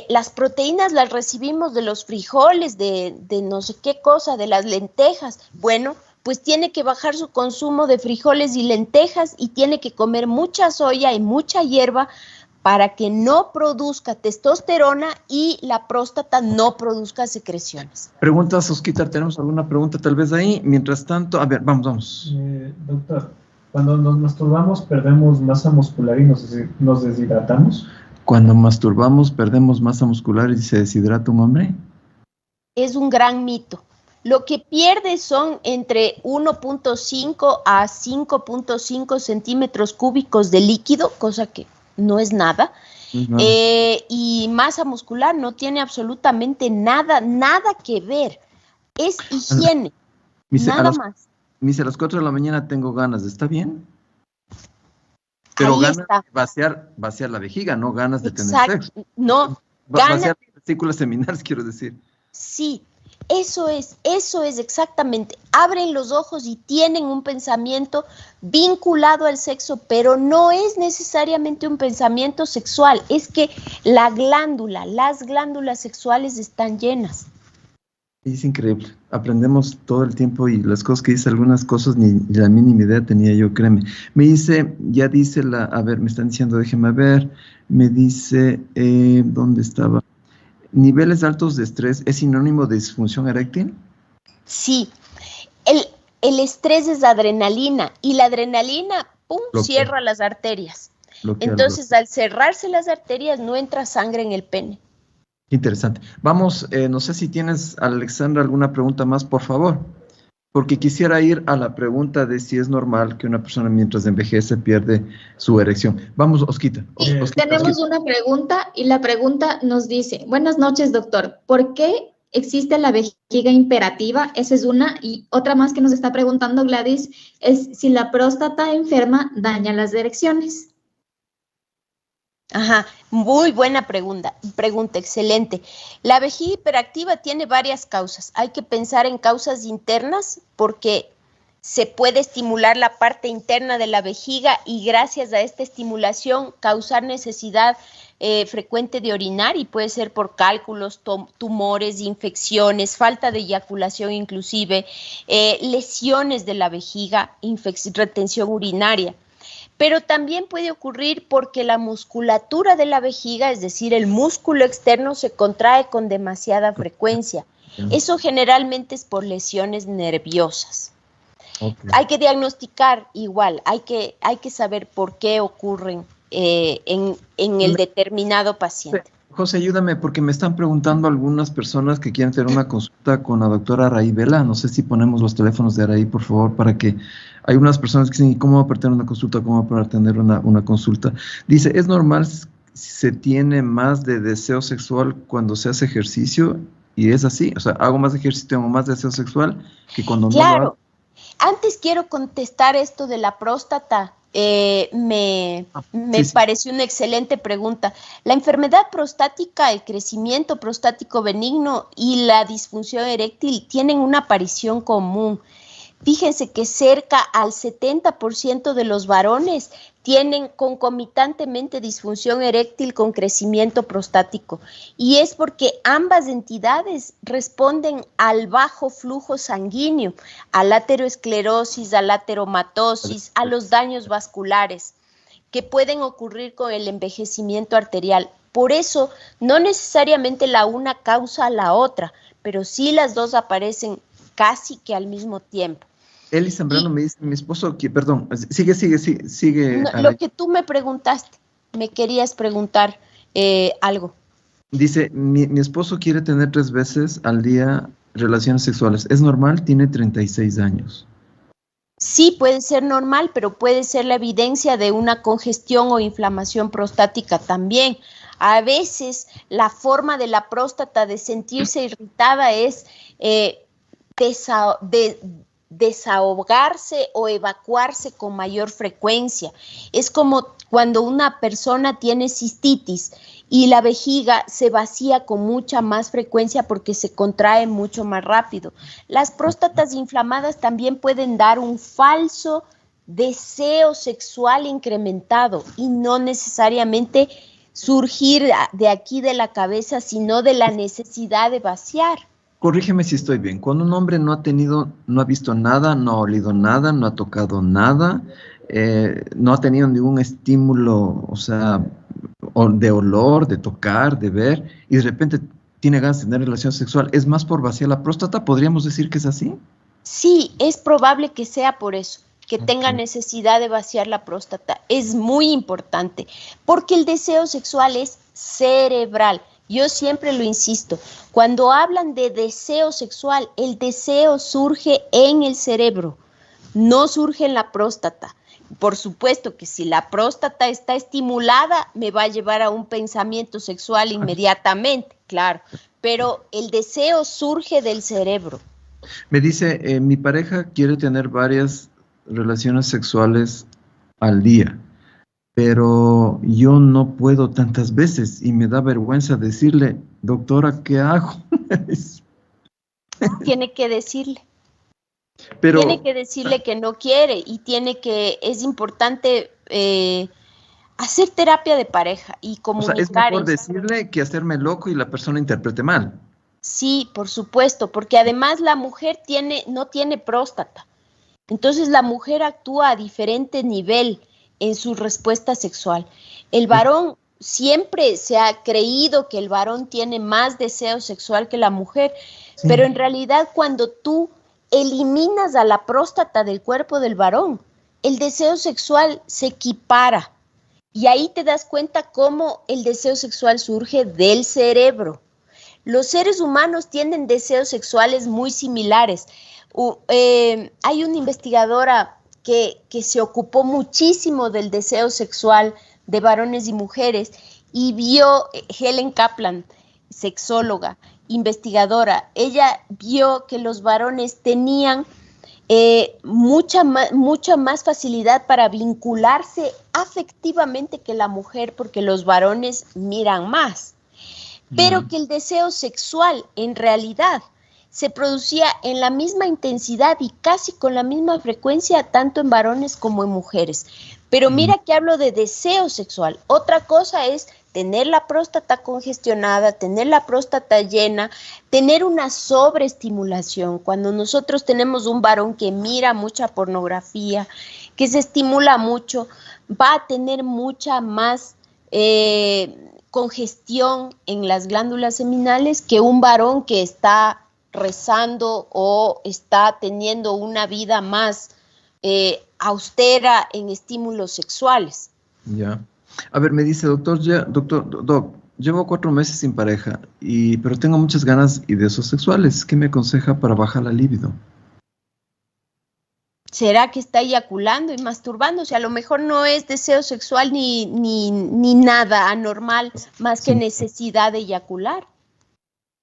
las proteínas las recibimos de los frijoles, de no sé qué cosa, de las lentejas. Bueno, pues tiene que bajar su consumo de frijoles y lentejas y tiene que comer mucha soya y mucha hierba para que no produzca testosterona y la próstata no produzca secreciones. Preguntas, Osquitar, ¿tenemos alguna pregunta tal vez ahí? Mientras tanto, a ver, vamos. Doctor, cuando nos masturbamos perdemos masa muscular y nos deshidratamos. Cuando masturbamos perdemos masa muscular y se deshidrata un hombre. Es un gran mito. Lo que pierde son entre 1.5 a 5.5 centímetros cúbicos de líquido, cosa que no es nada. Y masa muscular no tiene absolutamente nada que ver. Es higiene, nada más. Me dice, a las 4 de la mañana tengo ganas, ¿está bien? Pero Ahí ganas está. de vaciar la vejiga, no ganas de tener sexo. No, vaciar las vesículas seminales, quiero decir. Sí, eso es exactamente. Abren los ojos y tienen un pensamiento vinculado al sexo, pero no es necesariamente un pensamiento sexual, es que las glándulas sexuales están llenas. Es increíble, aprendemos todo el tiempo y las cosas que dice, algunas cosas ni la mínima idea tenía yo, créeme. Me dice, ya dice a ver, me están diciendo, déjeme ver, me dice, ¿dónde estaba? ¿Niveles altos de estrés es sinónimo de disfunción eréctil? Sí, el estrés es adrenalina y la adrenalina, ¡pum!, cierra las arterias. Entonces, al cerrarse las arterias, no entra sangre en el pene. Interesante. Vamos, no sé si tienes, Alexandra, alguna pregunta más, por favor. Porque quisiera ir a la pregunta de si es normal que una persona mientras envejece pierde su erección. Vamos, Osquita. Tenemos una pregunta y la pregunta nos dice, buenas noches, doctor, ¿por qué existe la vejiga imperativa? Esa es una. Y otra más que nos está preguntando Gladys es si la próstata enferma daña las erecciones. Ajá, muy buena pregunta, excelente. La vejiga hiperactiva tiene varias causas. Hay que pensar en causas internas porque se puede estimular la parte interna de la vejiga y gracias a esta estimulación causar necesidad frecuente de orinar y puede ser por cálculos, tumores, infecciones, falta de eyaculación inclusive, lesiones de la vejiga, retención urinaria. Pero también puede ocurrir porque la musculatura de la vejiga, es decir, el músculo externo, se contrae con demasiada frecuencia. Eso generalmente es por lesiones nerviosas. Okay. Hay que diagnosticar igual, hay que saber por qué ocurren en el determinado paciente. José, ayúdame, porque me están preguntando algunas personas que quieren tener una consulta con la doctora Araí Vela. No sé si ponemos los teléfonos de Araí, por favor, para que... Hay unas personas que dicen, ¿cómo va a tener una consulta? ¿Cómo va a tener una consulta? Dice, ¿es normal si se tiene más de deseo sexual cuando se hace ejercicio? Y es así, o sea, hago más ejercicio, tengo más deseo sexual que cuando no lo hago. Antes quiero contestar esto de la próstata. Me pareció una excelente pregunta. La enfermedad prostática, el crecimiento prostático benigno y la disfunción eréctil tienen una aparición común. Fíjense que cerca al 70% de los varones tienen concomitantemente disfunción eréctil con crecimiento prostático y es porque ambas entidades responden al bajo flujo sanguíneo, a la aterosclerosis, a la ateromatosis, a los daños vasculares que pueden ocurrir con el envejecimiento arterial. Por eso, no necesariamente la una causa a la otra, pero sí las dos aparecen casi que al mismo tiempo. Eli Zambrano me dice, mi esposo, perdón, sigue. No, lo que tú me preguntaste, me querías preguntar algo. Dice, mi esposo quiere tener 3 veces al día relaciones sexuales. ¿Es normal? Tiene 36 años. Sí, puede ser normal, pero puede ser la evidencia de una congestión o inflamación prostática también. A veces la forma de la próstata de sentirse irritada es desahogarse o evacuarse con mayor frecuencia. Es como cuando una persona tiene cistitis y la vejiga se vacía con mucha más frecuencia porque se contrae mucho más rápido. Las próstatas inflamadas también pueden dar un falso deseo sexual incrementado y no necesariamente surgir de aquí de la cabeza, sino de la necesidad de vaciar. Corrígeme si estoy bien. Cuando un hombre no ha visto nada, no ha olido nada, no ha tocado nada, no ha tenido ningún estímulo, o sea, o de olor, de tocar, de ver, y de repente tiene ganas de tener relación sexual, ¿es más por vaciar la próstata? ¿Podríamos decir que es así? Sí, es probable que sea por eso, que tenga Ok. necesidad de vaciar la próstata. Es muy importante, porque el deseo sexual es cerebral. Yo siempre lo insisto, cuando hablan de deseo sexual, el deseo surge en el cerebro, no surge en la próstata. Por supuesto que si la próstata está estimulada, me va a llevar a un pensamiento sexual inmediatamente, claro, pero el deseo surge del cerebro. Me dice, mi pareja quiere tener varias relaciones sexuales al día, pero yo no puedo tantas veces y me da vergüenza decirle, doctora, ¿qué hago? Tiene que decirle. Tiene Pero, que decirle que no quiere y es importante hacer terapia de pareja y o sea, es comunicar mejor eso. decirle que hacerme loco y la persona interprete mal. Sí, por supuesto, porque además la mujer no tiene próstata. Entonces la mujer actúa a diferente nivel en su respuesta sexual. El varón siempre se ha creído que el varón tiene más deseo sexual que la mujer, pero Sí, en realidad cuando tú eliminas a la próstata del cuerpo del varón, el deseo sexual se equipara y ahí te das cuenta cómo el deseo sexual surge del cerebro. Los seres humanos tienen deseos sexuales muy similares. Hay una investigadora que se ocupó muchísimo del deseo sexual de varones y mujeres y vio, Helen Kaplan, sexóloga, investigadora, ella vio que los varones tenían mucha más facilidad para vincularse afectivamente que la mujer porque los varones miran más, Ya. pero que el deseo sexual en realidad se producía en la misma intensidad y casi con la misma frecuencia tanto en varones como en mujeres. Pero mira que hablo de deseo sexual. Otra cosa es tener la próstata congestionada, tener la próstata llena, tener una sobreestimulación. Cuando nosotros tenemos un varón que mira mucha pornografía, que se estimula mucho, va a tener mucha más congestión en las glándulas seminales que un varón que está rezando o está teniendo una vida más austera en estímulos sexuales. Ya. A ver, me dice, doctor, doc, llevo 4 meses sin pareja, pero tengo muchas ganas y deseos sexuales. ¿Qué me aconseja para bajar la libido? ¿Será que está eyaculando y masturbándose? A lo mejor no es deseo sexual ni nada anormal más que Sí, necesidad de eyacular.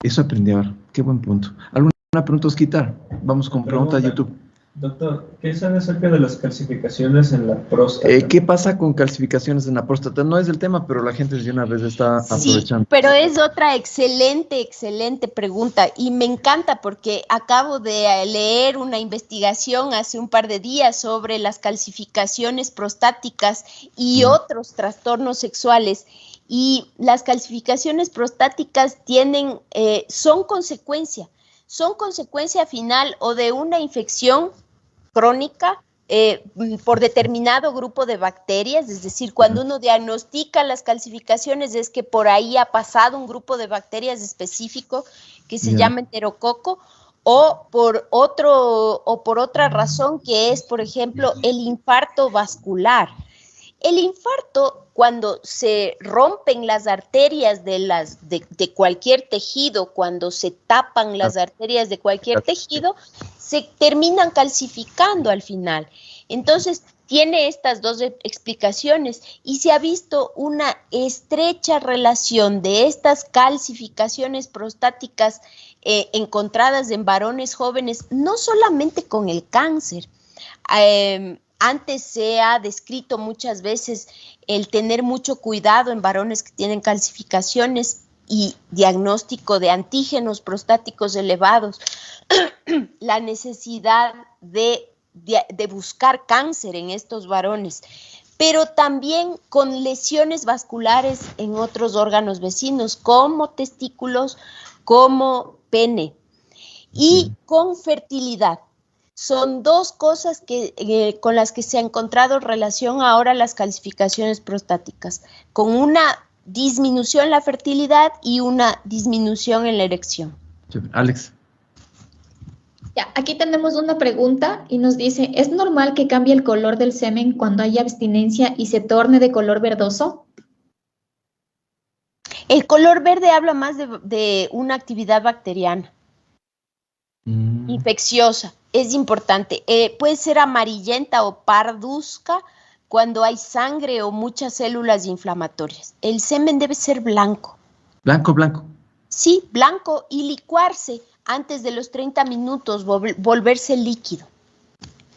eso aprendí ahora. Qué buen punto. ¿Alguna pregunta, Osquitar? Vamos con pregunta de pregunta. YouTube. Doctor, ¿qué sabe acerca de las calcificaciones en la próstata? ¿Qué pasa con calcificaciones en la próstata? No es el tema, pero la gente de una vez está Sí, aprovechando. pero es otra excelente pregunta y me encanta porque acabo de leer una investigación hace un par de días sobre las calcificaciones prostáticas y otros trastornos sexuales. Y las calcificaciones prostáticas son consecuencia final o de una infección crónica por determinado grupo de bacterias, es decir, cuando uno diagnostica las calcificaciones es que por ahí ha pasado un grupo de bacterias específico que se llama enterococo, o por otra razón que es, por ejemplo, el infarto vascular. El infarto, cuando se rompen las arterias de cualquier tejido, cuando se tapan las arterias de cualquier tejido, se terminan calcificando al final. Entonces, tiene estas dos explicaciones y se ha visto una estrecha relación de estas calcificaciones prostáticas encontradas en varones jóvenes, no solamente con el cáncer. Antes se ha descrito muchas veces el tener mucho cuidado en varones que tienen calcificaciones y diagnóstico de antígenos prostáticos elevados, la necesidad de buscar cáncer en estos varones, pero también con lesiones vasculares en otros órganos vecinos, como testículos, como pene, y con fertilidad. Son dos cosas con las que se ha encontrado relación ahora las calcificaciones prostáticas, con una disminución en la fertilidad y una disminución en la erección. Alex. Ya, aquí tenemos una pregunta y nos dice, ¿es normal que cambie el color del semen cuando hay abstinencia y se torne de color verdoso? El color verde habla más de una actividad bacteriana, infecciosa. Es importante. Puede ser amarillenta o parduzca cuando hay sangre o muchas células inflamatorias. El semen debe ser blanco. Blanco, blanco. Sí, blanco, y licuarse antes de los 30 minutos, volverse líquido.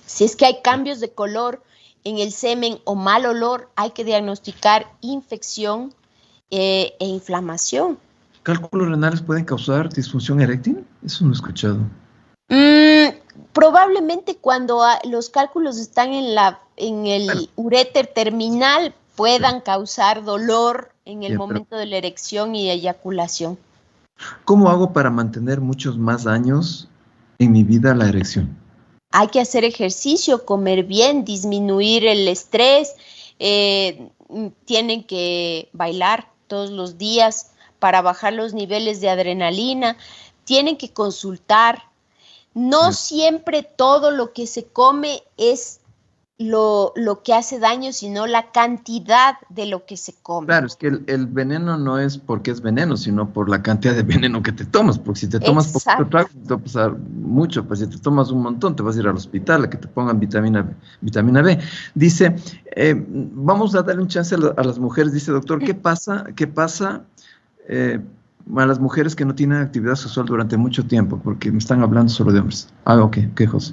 Si es que hay cambios de color en el semen o mal olor, hay que diagnosticar infección e inflamación. ¿Cálculos renales pueden causar disfunción eréctil? Eso no he escuchado. Probablemente cuando los cálculos están en el uréter terminal puedan causar dolor en el momento de la erección y eyaculación. ¿Cómo hago para mantener muchos más años en mi vida la erección? Hay que hacer ejercicio, comer bien, disminuir el estrés, tienen que bailar todos los días para bajar los niveles de adrenalina, tienen que consultar. No siempre todo lo que se come es lo que hace daño, sino la cantidad de lo que se come. Claro, es que el veneno no es porque es veneno, sino por la cantidad de veneno que te tomas, porque si te tomas poco trago, te va a pasar mucho, pues si te tomas un montón, te vas a ir al hospital a que te pongan vitamina B. Dice, vamos a darle un chance a las mujeres, dice doctor, ¿qué pasa a las mujeres que no tienen actividad sexual durante mucho tiempo? Porque me están hablando solo de hombres. Ok, José.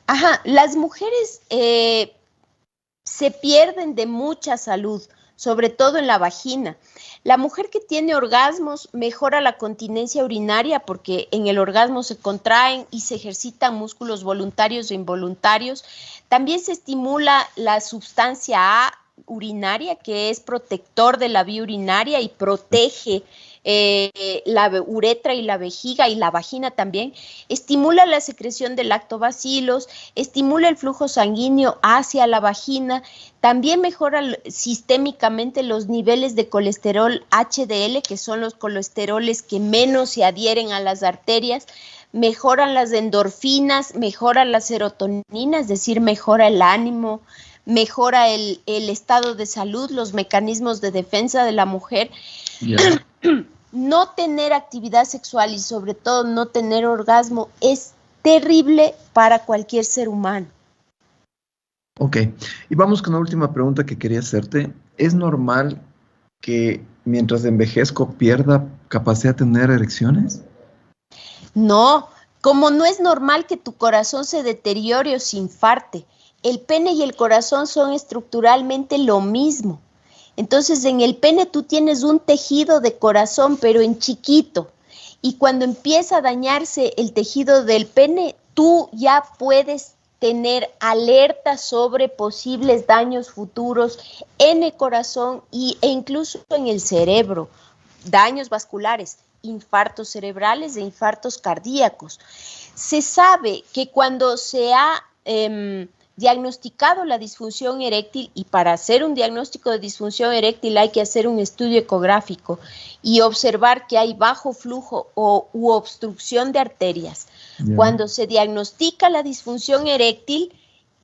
Ajá, las mujeres se pierden de mucha salud, sobre todo en la vagina. La mujer que tiene orgasmos mejora la continencia urinaria porque en el orgasmo se contraen y se ejercitan músculos voluntarios e involuntarios. También se estimula la sustancia A urinaria, que es protector de la vía urinaria y protege la uretra y la vejiga y la vagina también. Estimula la secreción de lactobacilos, estimula el flujo sanguíneo hacia la vagina, también mejora sistémicamente los niveles de colesterol HDL, que son los colesteroles que menos se adhieren a las arterias, mejoran las endorfinas, mejora la serotonina, es decir, mejora el ánimo, mejora el estado de salud, los mecanismos de defensa de la mujer. Yeah. No tener actividad sexual y sobre todo no tener orgasmo es terrible para cualquier ser humano. Ok, y vamos con la última pregunta que quería hacerte. ¿Es normal que mientras envejezco pierda capacidad de tener erecciones? No, como no es normal que tu corazón se deteriore o se infarte. El pene y el corazón son estructuralmente lo mismo. Entonces, en el pene tú tienes un tejido de corazón, pero en chiquito. Y cuando empieza a dañarse el tejido del pene, tú ya puedes tener alerta sobre posibles daños futuros en el corazón e incluso en el cerebro. Daños vasculares, infartos cerebrales e infartos cardíacos. Se sabe que cuando se ha diagnosticado la disfunción eréctil, y para hacer un diagnóstico de disfunción eréctil hay que hacer un estudio ecográfico y observar que hay bajo flujo u obstrucción de arterias. Yeah. Cuando se diagnostica la disfunción eréctil,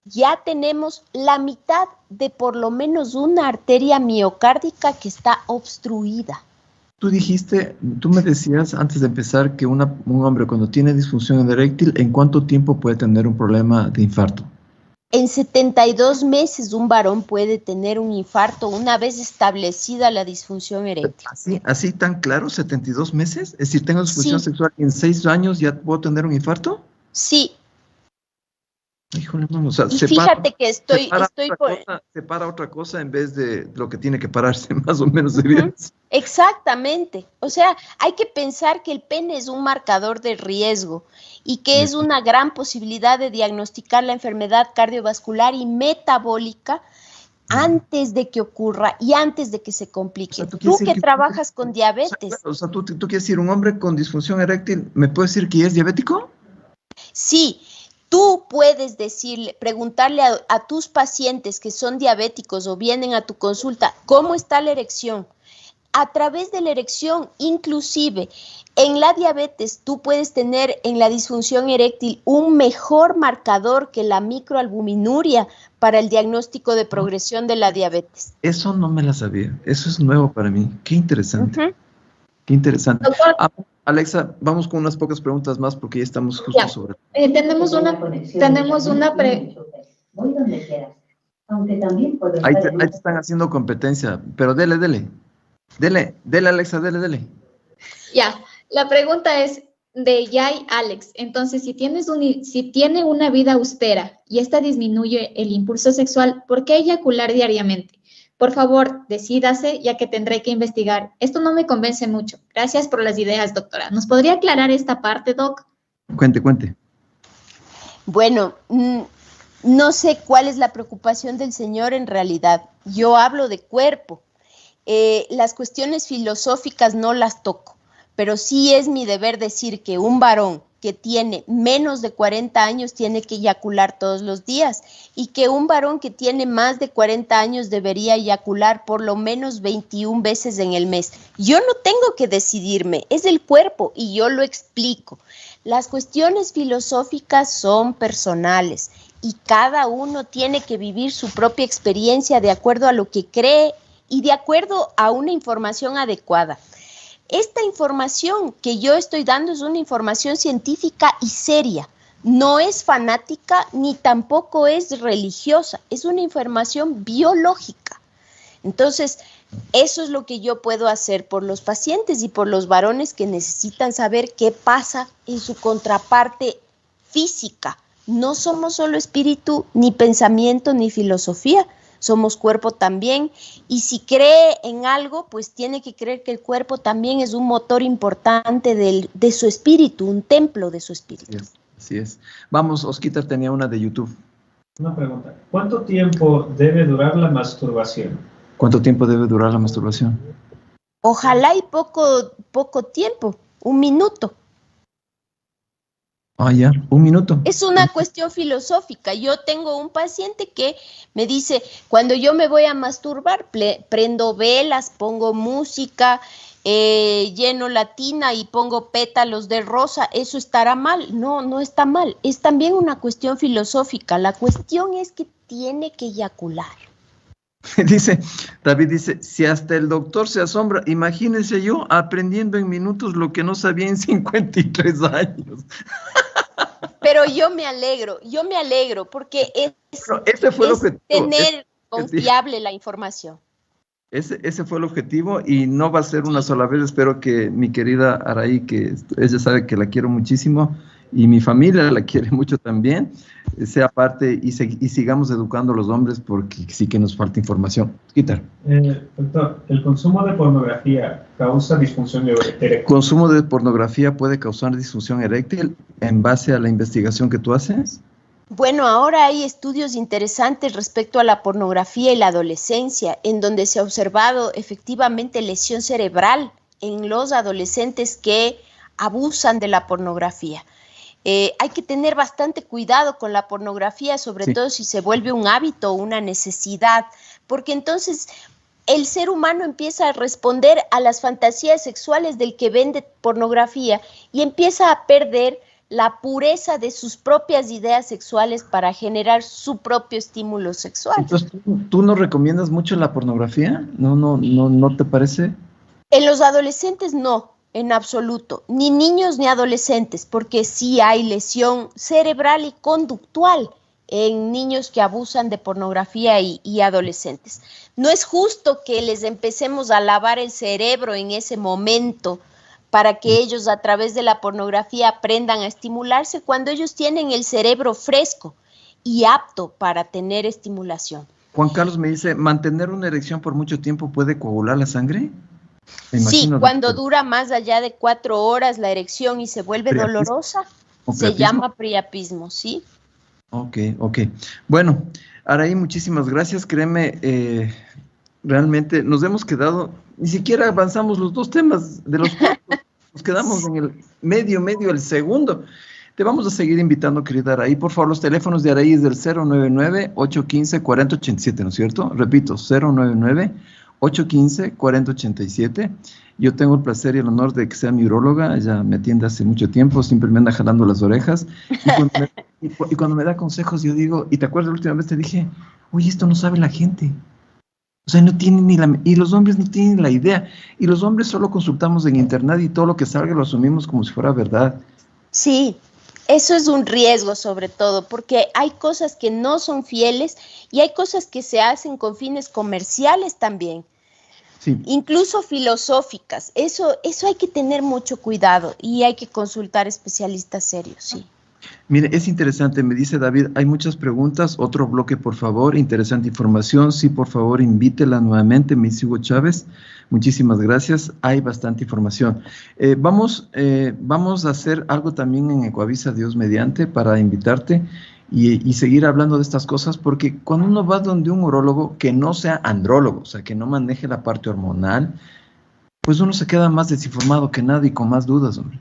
ya tenemos la mitad de por lo menos una arteria miocárdica que está obstruida. Tú me decías antes de empezar que un hombre cuando tiene disfunción eréctil, ¿en cuánto tiempo puede tener un problema de infarto? En 72 meses un varón puede tener un infarto una vez establecida la disfunción eréctil. ¿Así tan claro, 72 meses? Es decir, tengo disfunción sexual y en 6 años ya puedo tener un infarto. Sí. Híjole, no, o sea, fíjate que separa otra cosa en vez de lo que tiene que pararse, más o menos. Exactamente. O sea, hay que pensar que el pene es un marcador de riesgo y que es una gran posibilidad de diagnosticar la enfermedad cardiovascular y metabólica antes de que ocurra y antes de que se complique. O sea, tú que trabajas con diabetes. O sea, tú quieres decir, un hombre con disfunción eréctil, ¿me puedes decir que es diabético? Sí. Tú puedes decirle, preguntarle a tus pacientes que son diabéticos o vienen a tu consulta, ¿cómo está la erección? A través de la erección, inclusive en la diabetes, tú puedes tener en la disfunción eréctil un mejor marcador que la microalbuminuria para el diagnóstico de progresión de la diabetes. Eso no me la sabía. Eso es nuevo para mí. Qué interesante. Qué interesante. Alexa, vamos con unas pocas preguntas más porque ya estamos justo sobre. Tenemos una Voy donde quieras. Aunque también puedo ahí te están haciendo competencia, pero dele, Alexa, dele. Ya, la pregunta es de Yay Alex. Entonces, si tiene una vida austera y esta disminuye el impulso sexual, ¿por qué eyacular diariamente? Por favor, decídase, ya que tendré que investigar. Esto no me convence mucho. Gracias por las ideas, doctora. ¿Nos podría aclarar esta parte, doc? Cuente. Bueno, no sé cuál es la preocupación del señor en realidad. Yo hablo de cuerpo. Las cuestiones filosóficas no las toco, pero sí es mi deber decir que un varón que tiene menos de 40 años tiene que eyacular todos los días y que un varón que tiene más de 40 años debería eyacular por lo menos 21 veces en el mes. Yo no tengo que decidirme, es el cuerpo y yo lo explico. Las cuestiones filosóficas son personales y cada uno tiene que vivir su propia experiencia de acuerdo a lo que cree y de acuerdo a una información adecuada. Esta información que yo estoy dando es una información científica y seria. No es fanática ni tampoco es religiosa. Es una información biológica. Entonces, eso es lo que yo puedo hacer por los pacientes y por los varones que necesitan saber qué pasa en su contraparte física. No somos solo espíritu, ni pensamiento, ni filosofía. Somos cuerpo también, y si cree en algo, pues tiene que creer que el cuerpo también es un motor importante de su espíritu, un templo de su espíritu. Así es. Vamos, Osquitar tenía una de YouTube. Una pregunta. ¿Cuánto tiempo debe durar la masturbación? ¿Cuánto tiempo debe durar la masturbación? Ojalá y poco tiempo, 1 minuto. Ah, ya, 1 minuto. Es una cuestión filosófica. Yo tengo un paciente que me dice, cuando yo me voy a masturbar, prendo velas, pongo música, lleno la tina y pongo pétalos de rosa. ¿Eso estará mal? No, no está mal. Es también una cuestión filosófica. La cuestión es que tiene que eyacular. David dice, si hasta el doctor se asombra, imagínense yo aprendiendo en minutos lo que no sabía en 53 años. Pero yo me alegro, porque ese fue el objetivo, tener confiable la información. Ese fue el objetivo y no va a ser una sola vez. Espero que mi querida Araí, que ella sabe que la quiero muchísimo y mi familia la quiere mucho también, sea parte y sigamos educando a los hombres porque sí que nos falta información. Quitar. Doctor, ¿el consumo de pornografía causa disfunción eréctil? ¿El consumo de pornografía puede causar disfunción eréctil en base a la investigación que tú haces? Bueno, ahora hay estudios interesantes respecto a la pornografía y la adolescencia, en donde se ha observado efectivamente lesión cerebral en los adolescentes que abusan de la pornografía. Hay que tener bastante cuidado con la pornografía, sobre todo si se vuelve un hábito o una necesidad, porque entonces el ser humano empieza a responder a las fantasías sexuales del que vende pornografía y empieza a perder la pureza de sus propias ideas sexuales para generar su propio estímulo sexual. Entonces, ¿tú no recomiendas mucho la pornografía? ¿No te parece? En los adolescentes no, en absoluto, ni niños ni adolescentes, porque sí hay lesión cerebral y conductual en niños que abusan de pornografía y adolescentes. No es justo que les empecemos a lavar el cerebro en ese momento para que ellos a través de la pornografía aprendan a estimularse cuando ellos tienen el cerebro fresco y apto para tener estimulación. Juan Carlos me dice, ¿mantener una erección por mucho tiempo puede coagular la sangre? Sí, cuando dura más allá de 4 horas la erección y se vuelve dolorosa, se llama priapismo, ¿sí? Ok. Bueno, Araí, muchísimas gracias. Créeme, realmente nos hemos quedado, ni siquiera avanzamos los 2 temas de los cuatro, nos quedamos en el medio, el segundo. Te vamos a seguir invitando, querida Araí. Por favor, los teléfonos de Araí es del 099-815-4087, ¿no es cierto? Repito, 099-815-4087. Yo tengo el placer y el honor de que sea mi uróloga. Ella me atiende hace mucho tiempo, siempre me anda jalando las orejas. Y cuando me da consejos, yo digo, y te acuerdas la última vez te dije, oye, esto no sabe la gente. O sea, no tienen y los hombres no tienen la idea. Y los hombres solo consultamos en internet y todo lo que salga lo asumimos como si fuera verdad. Sí, eso es un riesgo sobre todo, porque hay cosas que no son fieles y hay cosas que se hacen con fines comerciales también, Sí. incluso filosóficas. Eso hay que tener mucho cuidado y hay que consultar especialistas serios, sí. Mire, es interesante, me dice David, hay muchas preguntas, otro bloque por favor, interesante información, sí, por favor, invítela nuevamente, me dice Hugo Chávez, muchísimas gracias, hay bastante información. Vamos a hacer algo también en Ecuavisa, Dios mediante, para invitarte y seguir hablando de estas cosas, porque cuando uno va donde un urólogo que no sea andrólogo, o sea, que no maneje la parte hormonal, pues uno se queda más desinformado que nadie y con más dudas, hombre.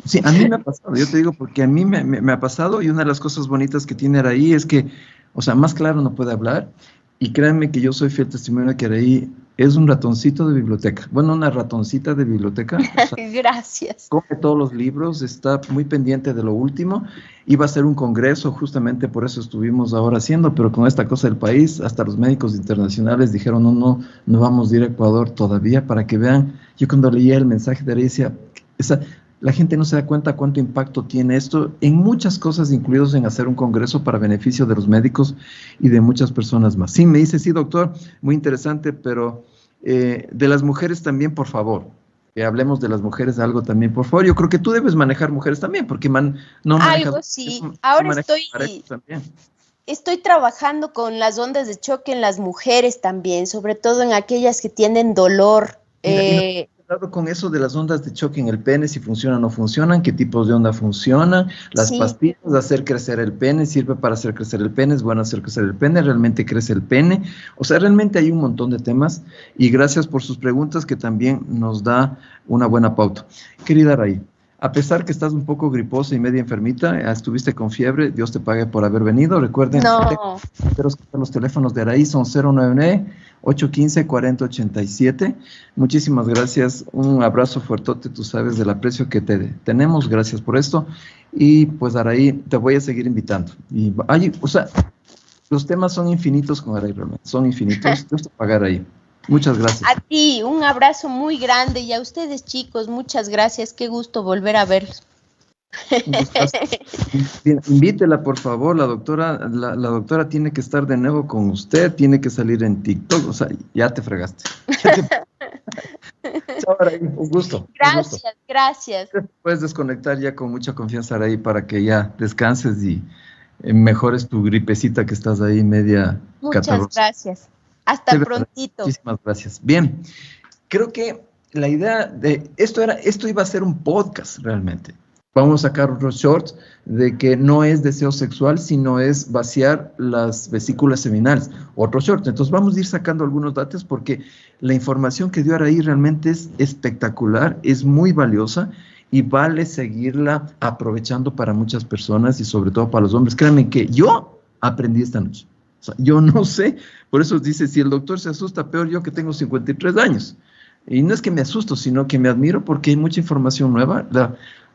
Sí, a mí me ha pasado, yo te digo, porque a mí me ha pasado y una de las cosas bonitas que tiene Araí es que, o sea, más claro no puede hablar y créanme que yo soy fiel testimonio de que Araí es un ratoncito de biblioteca, bueno, una ratoncita de biblioteca. O sea, Gracias. come todos los libros, está muy pendiente de lo último, iba a ser un congreso, justamente por eso estuvimos ahora haciendo, pero con esta cosa del país, hasta los médicos internacionales dijeron, no vamos a ir a Ecuador todavía, para que vean. Yo cuando leía el mensaje de Araí decía, la gente no se da cuenta cuánto impacto tiene esto en muchas cosas, incluidos en hacer un congreso para beneficio de los médicos y de muchas personas más. Sí, me dice, sí, doctor, muy interesante, pero de las mujeres también, por favor. Hablemos de las mujeres algo también, por favor. Yo creo que tú debes manejar mujeres también, porque no manejas... Algo sí. Ahora estoy trabajando con las ondas de choque en las mujeres también, sobre todo en aquellas que tienen dolor. Con eso de las ondas de choque en el pene, si funcionan o no funcionan, qué tipos de onda funcionan, las pastillas de hacer crecer el pene, sirve para hacer crecer el pene, es bueno hacer crecer el pene, realmente crece el pene, o sea, realmente hay un montón de temas y gracias por sus preguntas que también nos da una buena pauta. Querida Araí, a pesar que estás un poco griposa y media enfermita, estuviste con fiebre, Dios te pague por haber venido, recuerden, los teléfonos de Araí son 099-815-4087, muchísimas gracias, un abrazo fuertote, tú sabes del aprecio que te tenemos, gracias por esto, y pues Araí, te voy a seguir invitando, o sea, los temas son infinitos con Araí realmente, son infinitos, Dios te pague Araí. Muchas gracias. A ti, un abrazo muy grande y a ustedes chicos, muchas gracias, qué gusto volver a verlos. Bien, invítela por favor, la doctora tiene que estar de nuevo con usted, tiene que salir en TikTok, o sea, ya te fregaste. Chao, Araí, un gusto. Gracias. Puedes desconectar ya con mucha confianza, Araí, para que ya descanses y mejores tu gripecita que estás ahí media catarrosa. Muchas gracias. Hasta prontito. Muchísimas gracias. Bien, creo que la idea de esto iba a ser un podcast realmente. Vamos a sacar otros shorts de que no es deseo sexual, sino es vaciar las vesículas seminales. Otro short. Entonces vamos a ir sacando algunos datos porque la información que dio Araí realmente es espectacular, es muy valiosa y vale seguirla aprovechando para muchas personas y sobre todo para los hombres. Créanme que yo aprendí esta noche. O sea, yo no sé, por eso dice, si el doctor se asusta, peor yo que tengo 53 años. Y no es que me asusto, sino que me admiro porque hay mucha información nueva.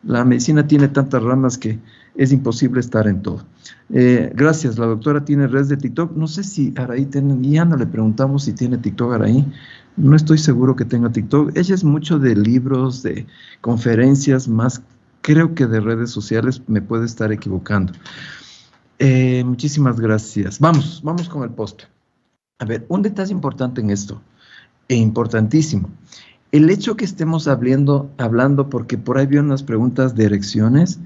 La medicina tiene tantas ramas que es imposible estar en todo. Gracias, la doctora tiene redes de TikTok. No sé si Araí tiene, ya no le preguntamos si tiene TikTok Araí. No estoy seguro que tenga TikTok. Ella es mucho de libros, de conferencias, más creo que de redes sociales, me puede estar equivocando. Muchísimas gracias. Vamos con el post. A ver, un detalle importante en esto, importantísimo. El hecho que estemos hablando, porque por ahí vi unas preguntas de erecciones,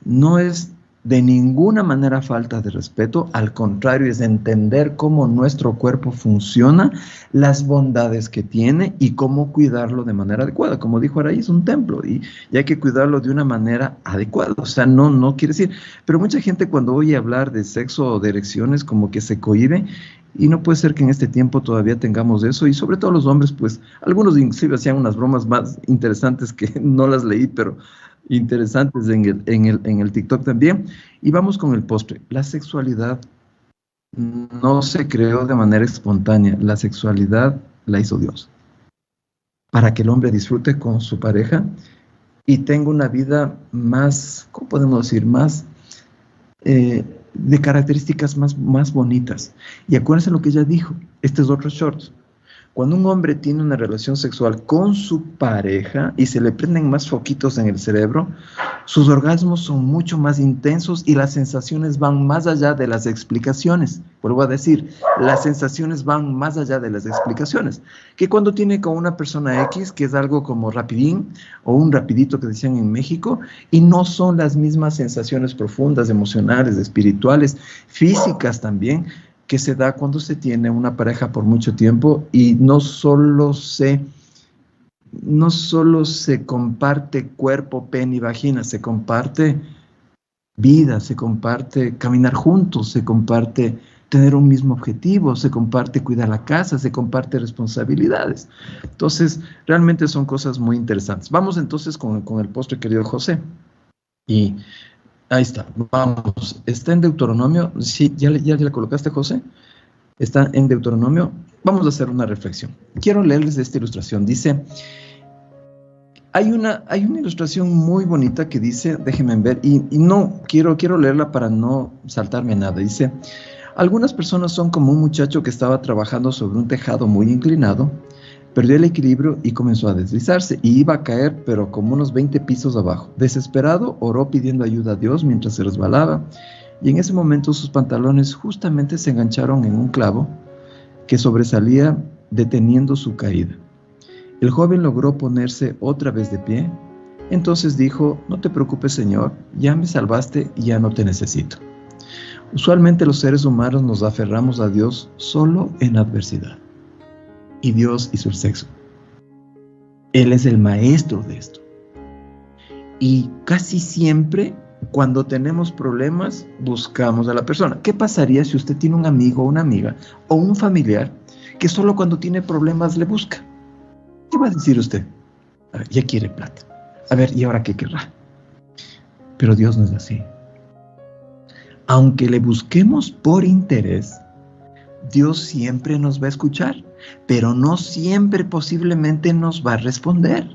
no es de ninguna manera falta de respeto, al contrario, es entender cómo nuestro cuerpo funciona, las bondades que tiene y cómo cuidarlo de manera adecuada. Como dijo Araí, es un templo y hay que cuidarlo de una manera adecuada. O sea, no quiere decir, pero mucha gente cuando oye hablar de sexo o de erecciones como que se cohíbe y no puede ser que en este tiempo todavía tengamos eso y sobre todo los hombres, pues algunos inclusive hacían unas bromas más interesantes que no las leí, pero interesantes en el TikTok también. Y vamos con el postre. La sexualidad no se creó de manera espontánea. La sexualidad la hizo Dios, para que el hombre disfrute con su pareja y tenga una vida más, ¿cómo podemos decir? Más de características más bonitas. Y acuérdense lo que ella dijo, este es otro short. Cuando un hombre tiene una relación sexual con su pareja y se le prenden más foquitos en el cerebro, sus orgasmos son mucho más intensos y las sensaciones van más allá de las explicaciones. Vuelvo a decir, las sensaciones van más allá de las explicaciones. Que cuando tiene con una persona X, que es algo como rapidín o un rapidito que decían en México, y no son las mismas sensaciones profundas, emocionales, espirituales, físicas también, que se da cuando se tiene una pareja por mucho tiempo y no solo se comparte cuerpo, pene y vagina, se comparte vida, se comparte caminar juntos, se comparte tener un mismo objetivo, se comparte cuidar la casa, se comparte responsabilidades. Entonces, realmente son cosas muy interesantes. Vamos entonces con el postre, querido José. Y ahí está, vamos. Está en Deuteronomio. Sí, ¿ya le colocaste, José? Está en Deuteronomio. Vamos a hacer una reflexión. Quiero leerles esta ilustración. Dice, hay una ilustración muy bonita que dice, déjenme ver, y no, quiero leerla para no saltarme nada. Dice, algunas personas son como un muchacho que estaba trabajando sobre un tejado muy inclinado, perdió el equilibrio y comenzó a deslizarse, y iba a caer, pero como unos 20 pisos abajo. Desesperado, oró pidiendo ayuda a Dios mientras se resbalaba, y en ese momento sus pantalones justamente se engancharon en un clavo que sobresalía deteniendo su caída. El joven logró ponerse otra vez de pie. Entonces dijo, no te preocupes, Señor, ya me salvaste y ya no te necesito. Usualmente los seres humanos nos aferramos a Dios solo en adversidad. Y Dios hizo el sexo. Él es el maestro de esto. Y casi siempre, cuando tenemos problemas, buscamos a la persona. ¿Qué pasaría si usted tiene un amigo o una amiga o un familiar que solo cuando tiene problemas le busca? ¿Qué va a decir usted? A ver, ya quiere plata. A ver, ¿y ahora qué querrá? Pero Dios no es así. Aunque le busquemos por interés, Dios siempre nos va a escuchar, pero no siempre posiblemente nos va a responder.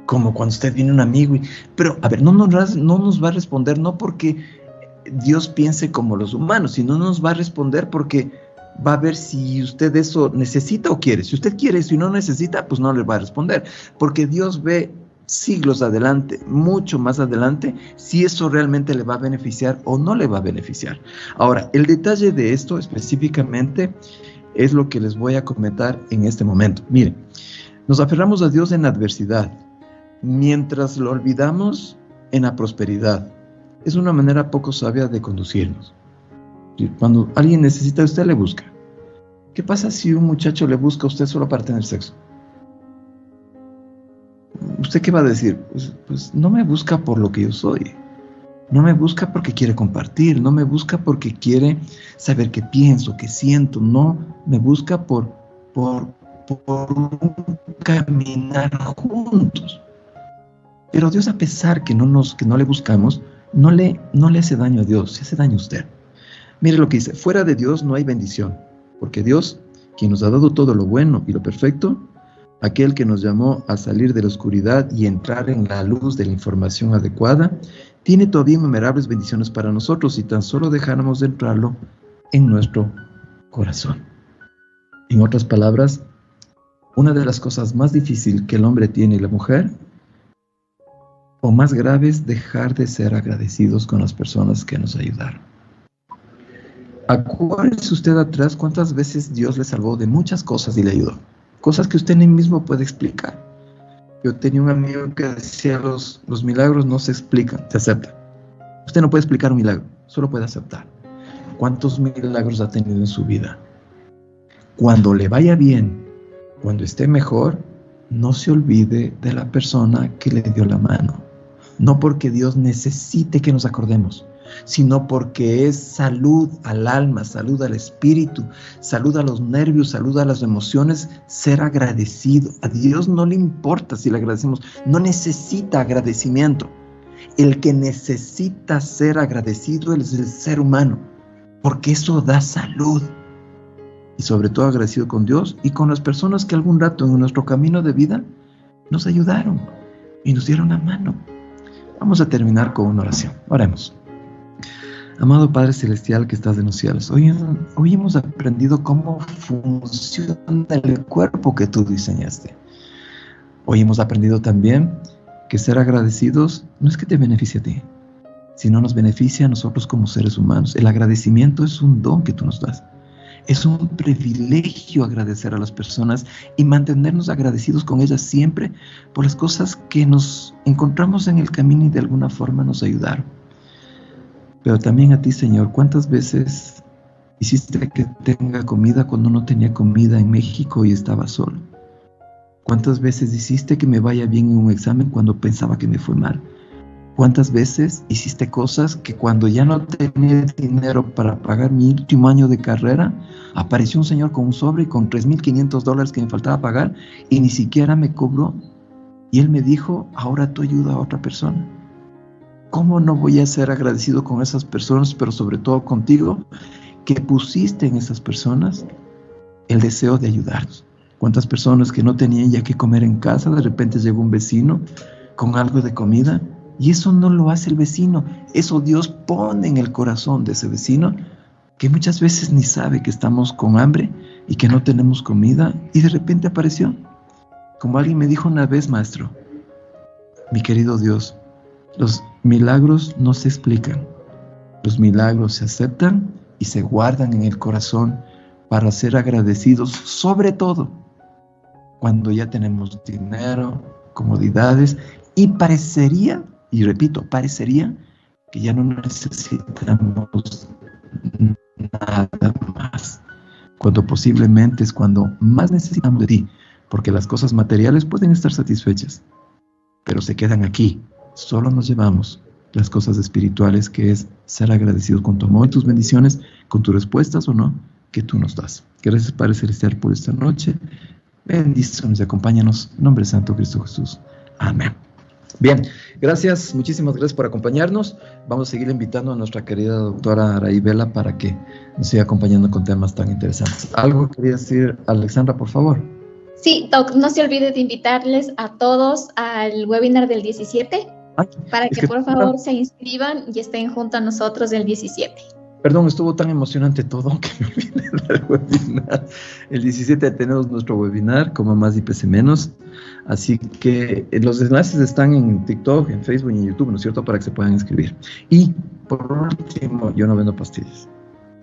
Como cuando usted viene un amigo pero, a ver, no nos va a responder no porque Dios piense como los humanos, sino nos va a responder porque va a ver si usted eso necesita o quiere. Si usted quiere, si no necesita, pues no le va a responder, porque Dios ve siglos adelante, mucho más adelante, si eso realmente le va a beneficiar o no le va a beneficiar. Ahora, el detalle de esto específicamente es lo que les voy a comentar en este momento. Miren, nos aferramos a Dios en la adversidad, mientras lo olvidamos en la prosperidad. Es una manera poco sabia de conducirnos. Cuando alguien necesita a usted, le busca. ¿Qué pasa si un muchacho le busca a usted solo para tener sexo? ¿Usted qué va a decir? Pues no me busca por lo que yo soy. No me busca porque quiere compartir. No me busca porque quiere saber qué pienso, qué siento. No me busca por un caminar juntos. Pero Dios, a pesar que no le buscamos, no le hace daño a Dios, se hace daño a usted. Mire lo que dice, fuera de Dios no hay bendición, porque Dios, quien nos ha dado todo lo bueno y lo perfecto, aquel que nos llamó a salir de la oscuridad y entrar en la luz de la información adecuada, tiene todavía innumerables bendiciones para nosotros si tan solo dejáramos de entrarlo en nuestro corazón. En otras palabras, una de las cosas más difíciles que el hombre tiene y la mujer, o más grave, es dejar de ser agradecidos con las personas que nos ayudaron. Acuérdese usted atrás cuántas veces Dios le salvó de muchas cosas y le ayudó. Cosas que usted ni mismo puede explicar. Yo tenía un amigo que decía, los milagros no se explican, se aceptan. Usted no puede explicar un milagro, solo puede aceptar. ¿Cuántos milagros ha tenido en su vida? Cuando le vaya bien, cuando esté mejor, no se olvide de la persona que le dio la mano. No porque Dios necesite que nos acordemos, sino porque es salud al alma, salud al espíritu, salud a los nervios, salud a las emociones, ser agradecido. A Dios no le importa si le agradecemos, no necesita agradecimiento. El que necesita ser agradecido es el ser humano, porque eso da salud. Y sobre todo agradecido con Dios y con las personas que algún rato en nuestro camino de vida nos ayudaron y nos dieron la mano. Vamos a terminar con una oración. Oremos. Amado Padre Celestial que estás en los cielos, hoy hemos aprendido cómo funciona el cuerpo que tú diseñaste. Hoy hemos aprendido también que ser agradecidos no es que te beneficie a ti, sino nos beneficia a nosotros como seres humanos. El agradecimiento es un don que tú nos das. Es un privilegio agradecer a las personas y mantenernos agradecidos con ellas siempre por las cosas que nos encontramos en el camino y de alguna forma nos ayudaron. Pero también a ti, Señor, ¿cuántas veces hiciste que tenga comida cuando no tenía comida en México y estaba solo? ¿Cuántas veces hiciste que me vaya bien en un examen cuando pensaba que me fue mal? ¿Cuántas veces hiciste cosas que cuando ya no tenía dinero para pagar mi último año de carrera, apareció un señor con un sobre y con $3,500 que me faltaba pagar y ni siquiera me cobró? Y él me dijo, ahora tú ayuda a otra persona. ¿Cómo no voy a ser agradecido con esas personas, pero sobre todo contigo, que pusiste en esas personas el deseo de ayudarnos? ¿Cuántas personas que no tenían ya que comer en casa, de repente llegó un vecino con algo de comida? Y eso no lo hace el vecino, eso Dios pone en el corazón de ese vecino, que muchas veces ni sabe que estamos con hambre y que no tenemos comida, y de repente apareció. Como alguien me dijo una vez, maestro, mi querido Dios, los milagros no se explican, los milagros se aceptan y se guardan en el corazón para ser agradecidos, sobre todo cuando ya tenemos dinero, comodidades, y parecería, y repito, parecería que ya no necesitamos nada más, cuando posiblemente es cuando más necesitamos de ti, porque las cosas materiales pueden estar satisfechas, pero se quedan aquí. Solo nos llevamos las cosas espirituales, que es ser agradecidos con tu amor y tus bendiciones, con tus respuestas o no, que tú nos das. Gracias, Padre Celestial, por esta noche. Bendícenos y acompáñanos. En nombre santo de Cristo Jesús. Amén. Bien, gracias, muchísimas gracias por acompañarnos. Vamos a seguir invitando a nuestra querida doctora Araí Vela para que nos siga acompañando con temas tan interesantes. ¿Algo quería decir, Alexandra, por favor? Sí, Doc, no se olvide de invitarles a todos al webinar del 17, para que por favor se inscriban y estén junto a nosotros el 17. Perdón, estuvo tan emocionante todo que me olvidé del webinar. El 17 tenemos nuestro webinar, Coma Más y Pese Menos. Así que los enlaces están en TikTok, en Facebook y en YouTube, ¿no es cierto? Para que se puedan inscribir. Y por último, yo no vendo pastillas.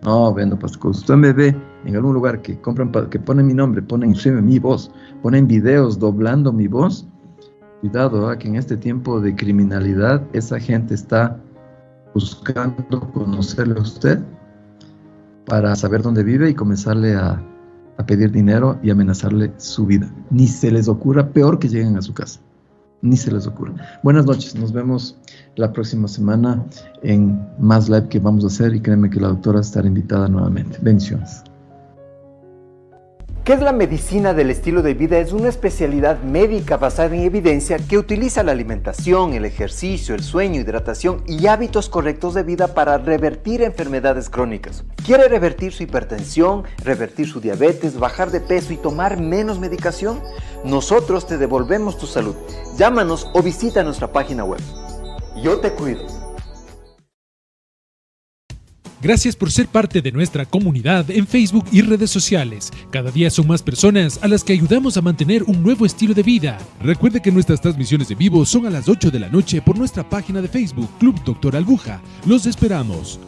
No vendo pastillas. Cuando usted me ve en algún lugar que compran, que ponen mi nombre, ponen inclusive mi voz, ponen videos doblando mi voz, cuidado, que en este tiempo de criminalidad esa gente está buscando conocerle a usted para saber dónde vive y comenzarle a pedir dinero y amenazarle su vida. Ni se les ocurra, peor que lleguen a su casa. Ni se les ocurra. Buenas noches, nos vemos la próxima semana en más live que vamos a hacer y créeme que la doctora estará invitada nuevamente. Bendiciones. ¿Qué es la medicina del estilo de vida? Es una especialidad médica basada en evidencia que utiliza la alimentación, el ejercicio, el sueño, hidratación y hábitos correctos de vida para revertir enfermedades crónicas. ¿Quiere revertir su hipertensión, revertir su diabetes, bajar de peso y tomar menos medicación? Nosotros te devolvemos tu salud. Llámanos o visita nuestra página web. Yo te cuido. Gracias por ser parte de nuestra comunidad en Facebook y redes sociales. Cada día son más personas a las que ayudamos a mantener un nuevo estilo de vida. Recuerde que nuestras transmisiones en vivo son a las 8 de la noche por nuestra página de Facebook, Club Doctor Aguja. Los esperamos.